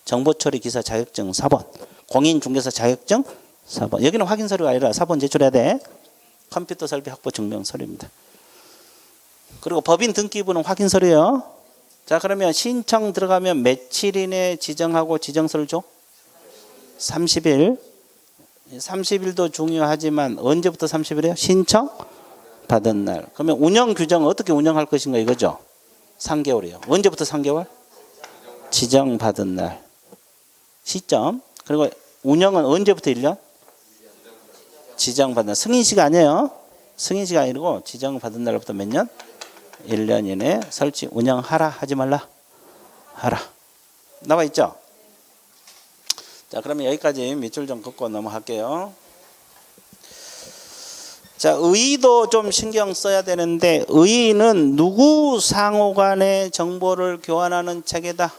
정보처리 기사 자격증 4번, 공인중개사 자격증 4번. 여기는 확인 서류가 아니라 4번 제출해야 돼. 컴퓨터 설비 확보 증명 서류입니다. 그리고 법인 등기부는 확인 서류요. 자, 그러면 신청 들어가면 며칠 이내 지정하고 지정서를 줘? 30일. 30일도 중요하지만 언제부터 30일이에요? 신청 받은 날. 그러면 운영 규정 어떻게 운영할 것인가 이거죠? 3개월이요. 언제부터 3개월? 지정 받은 날. 시점. 그리고 운영은 언제부터 1년? 지정 받은 날. 승인시가 아니에요. 승인시가 아니고 지정 받은 날부터 몇 년? 1년 이내 설치 운영하라, 하지 말라? 하라. 나와 있죠? 자, 그러면 여기까지 밑줄 좀 긋고 넘어갈게요. 자, 의의도 좀 신경 써야 되는데, 의의는 누구 상호 간의 정보를 교환하는 체계다?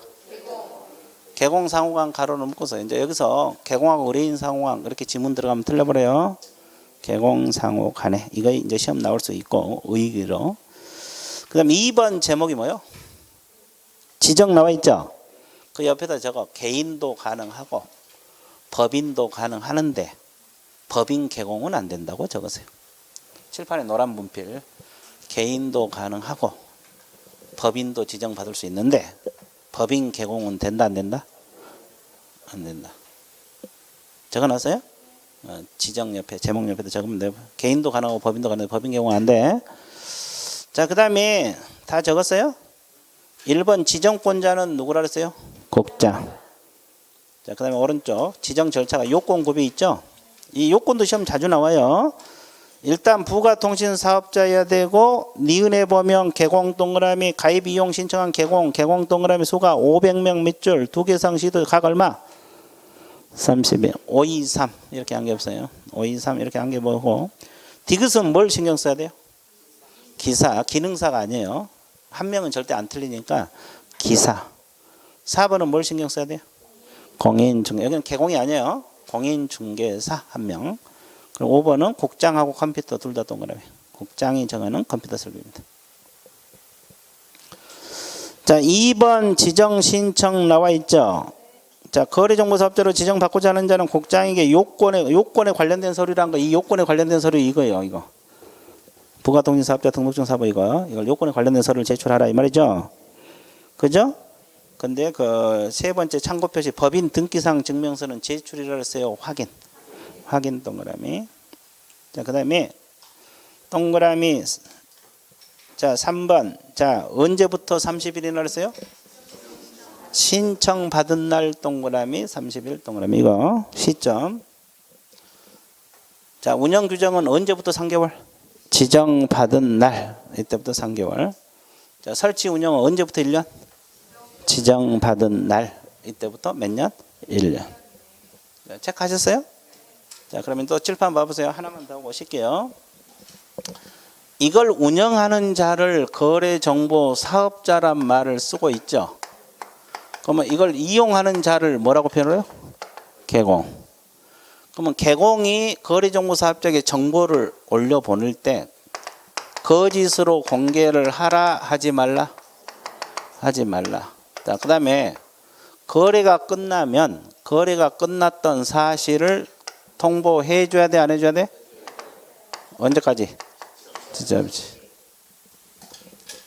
개공 상호간 가로를 묶어서 이제 여기서 개공하고 의뢰인 상호간 이렇게 지문 들어가면 틀려버려요. 개공 상호 간에. 이거 이제 시험 나올 수 있고, 의의로. 그 다음 2번 제목이 뭐예요? 지정 나와 있죠? 그 옆에다 적어. 개인도 가능하고 법인도 가능하는데 법인 개공은 안 된다고 적으세요. 칠판에 노란 분필. 개인도 가능하고 법인도 지정받을 수 있는데 법인 개공은 된다, 안 된다? 안 된다. 적어놨어요? 지정 옆에, 제목 옆에도 적으면 돼요. 개인도 가능하고 법인도 가능한데 법인 개공은 안 돼. 자, 그 다음에 다 적었어요? 1번 지정권자는 누구라 그랬어요? 국장. 자, 그 다음에 오른쪽 지정 절차가 요건 구비 있죠? 이 요건도 시험 자주 나와요. 일단 부가통신 사업자여야 되고, 니은에 보면 개공 동그라미 가입 이용 신청한 개공 동그라미 수가 500명 밑줄 2개 이상 시도 각 얼마? 30명. 5, 2, 3 이렇게 한 게 없어요. 5, 2, 3 이렇게 한 게 뭐고, 디귿은 뭘 신경 써야 돼요? 기사, 기능사가 아니에요. 한 명은 절대 안 틀리니까 기사. 4번은 뭘 신경 써야 돼요? 공인중개. 여기는 개공이 아니에요. 공인중개사 1명. 그리고 5번은 국장하고 컴퓨터 둘 다 동그라미. 국장이 정하는 컴퓨터 설비입니다. 자, 2번 지정 신청 나와 있죠. 자, 거래정보사업자로 지정받고자 하는 자는 국장에게 요건에 관련된 서류란 거, 이 요건에 관련된 서류 이거예요. 이거 부가동인사업자 등록증 사보 이걸 요건에 관련된 서류를 제출하라 이 말이죠. 그죠? 근데 그 세 번째 참고 표시 법인 등기상 증명서는 제출이라 했어요. 확인 동그라미. 자, 그다음에 동그라미. 자, 3번. 자, 언제부터 30일이나 했어요? 신청 받은 날 동그라미 30일 동그라미 이거 시점. 자, 운영 규정은 언제부터 3개월? 지정 받은 날 이때부터 3개월. 자, 설치 운영은 언제부터 1년? 지정 받은 날 이때부터 몇 년? 1년. 자, 체크하셨어요? 자, 그러면 또 칠판 봐보세요. 하나만 더 보실게요. 이걸 운영하는 자를 거래정보 사업자란 말을 쓰고 있죠. 그러면 이걸 이용하는 자를 뭐라고 표현해요? 개공. 그러면 개공이 거래정보 사업자에게 정보를 올려보낼 때 거짓으로 공개를 하라 하지 말라? 하지 말라. 자, 그 다음에 거래가 끝났던 사실을 통보해 줘야 돼, 안 해줘야 돼? 언제까지? 진짜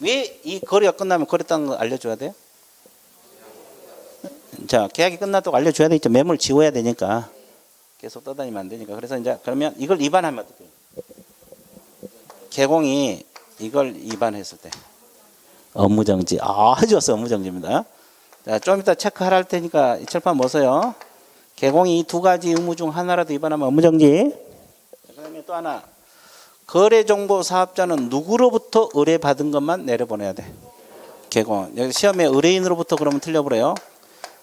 왜 이 거래가 끝나면 거래했다는 거 알려줘야 돼요? 자, 계약이 끝났다고 알려줘야 되겠죠. 매물 지워야 되니까. 계속 떠다니면 안 되니까. 그래서 이제 그러면 이걸 위반하면 어떻게 해요? 개공이 이걸 위반했을 때 업무정지. 아주 좋았어요. 업무정지입니다. 자, 좀 이따 체크하라 할 테니까 이 철판 보세요. 개공이 이 두 가지 의무 중 하나라도 위반하면 업무정지. 그다음에 또 하나. 거래정보 사업자는 누구로부터 의뢰받은 것만 내려보내야 돼. 개공. 여기 시험에 의뢰인으로부터 그러면 틀려버려요.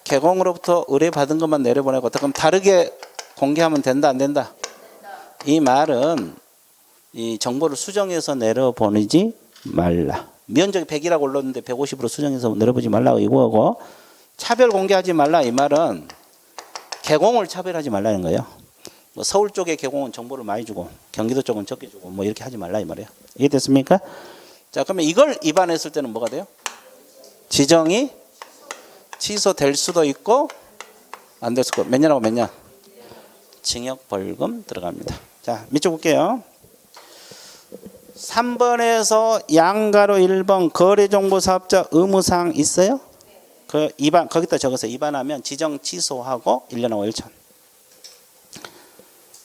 개공으로부터 의뢰받은 것만 내려보내고 그럼 다르게 공개하면 된다 안 된다? 이 말은 이 정보를 수정해서 내려보내지 말라. 면적이 100이라고 올렸는데 150으로 수정해서 내려보지 말라고 이거고, 차별 공개하지 말라 이 말은 개공을 차별하지 말라는 거예요. 뭐 서울 쪽에 개공은 정보를 많이 주고 경기도 쪽은 적게 주고 뭐 이렇게 하지 말라 이 말이에요. 이해됐습니까? 자, 그러면 이걸 위반했을 때는 뭐가 돼요? 지정이 취소될 수도 있고 안 될 수도 있고. 몇 년하고 몇 년? 징역 벌금 들어갑니다. 자, 밑줄 볼게요. 3번에서 양가로 1번 거래정보사업자 의무사항 있어요? 그 위반 거기다 적어서 위반하면 지정 취소하고 1년하고 1천.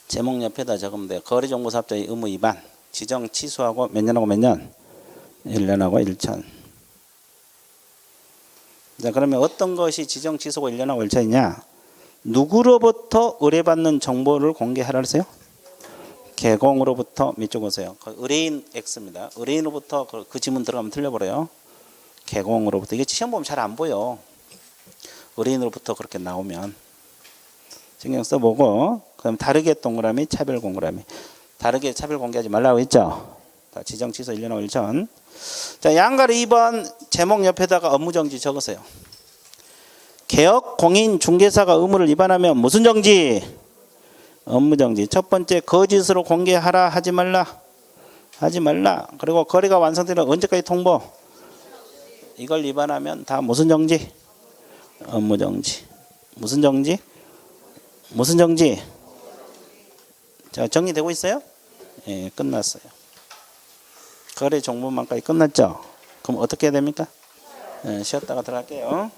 제목 옆에다 적으면 돼요. 거래정보사업자의 의무 위반, 지정 취소하고 몇 년하고 몇 년? 1년하고 1천. 자, 그러면 어떤 것이 지정 취소고 1년하고 1천이냐? 누구로부터 의뢰받는 정보를 공개하라 했어요? 개공으로부터 밑줄 보세요. 의뢰인 X입니다. 의뢰인으로부터 그 지문 들어가면 틀려버려요. 개공으로부터. 이게 시험 보면 잘 안 보여. 의뢰인으로부터 그렇게 나오면 신경 써보고. 그럼 다르게 동그라미 차별 동그라미. 다르게 차별 공개하지 말라고 했죠. 지정 취소 1년하고 1천. 자, 양가로 2번 제목 옆에다가 업무정지 적으세요. 개업 공인 중개사가 의무를 위반하면 무슨 정지? 업무정지. 첫 번째 거짓으로 공개하라 하지 말라. 하지 말라. 그리고 거래가 완성되면 언제까지 통보? 이걸 위반하면 다 무슨 정지? 업무정지. 무슨 정지? 무슨 정지? 자, 정리되고 있어요? 예, 끝났어요. 거래 정보만까지 끝났죠? 그럼 어떻게 해야 됩니까? 예, 쉬었다가 들어갈게요.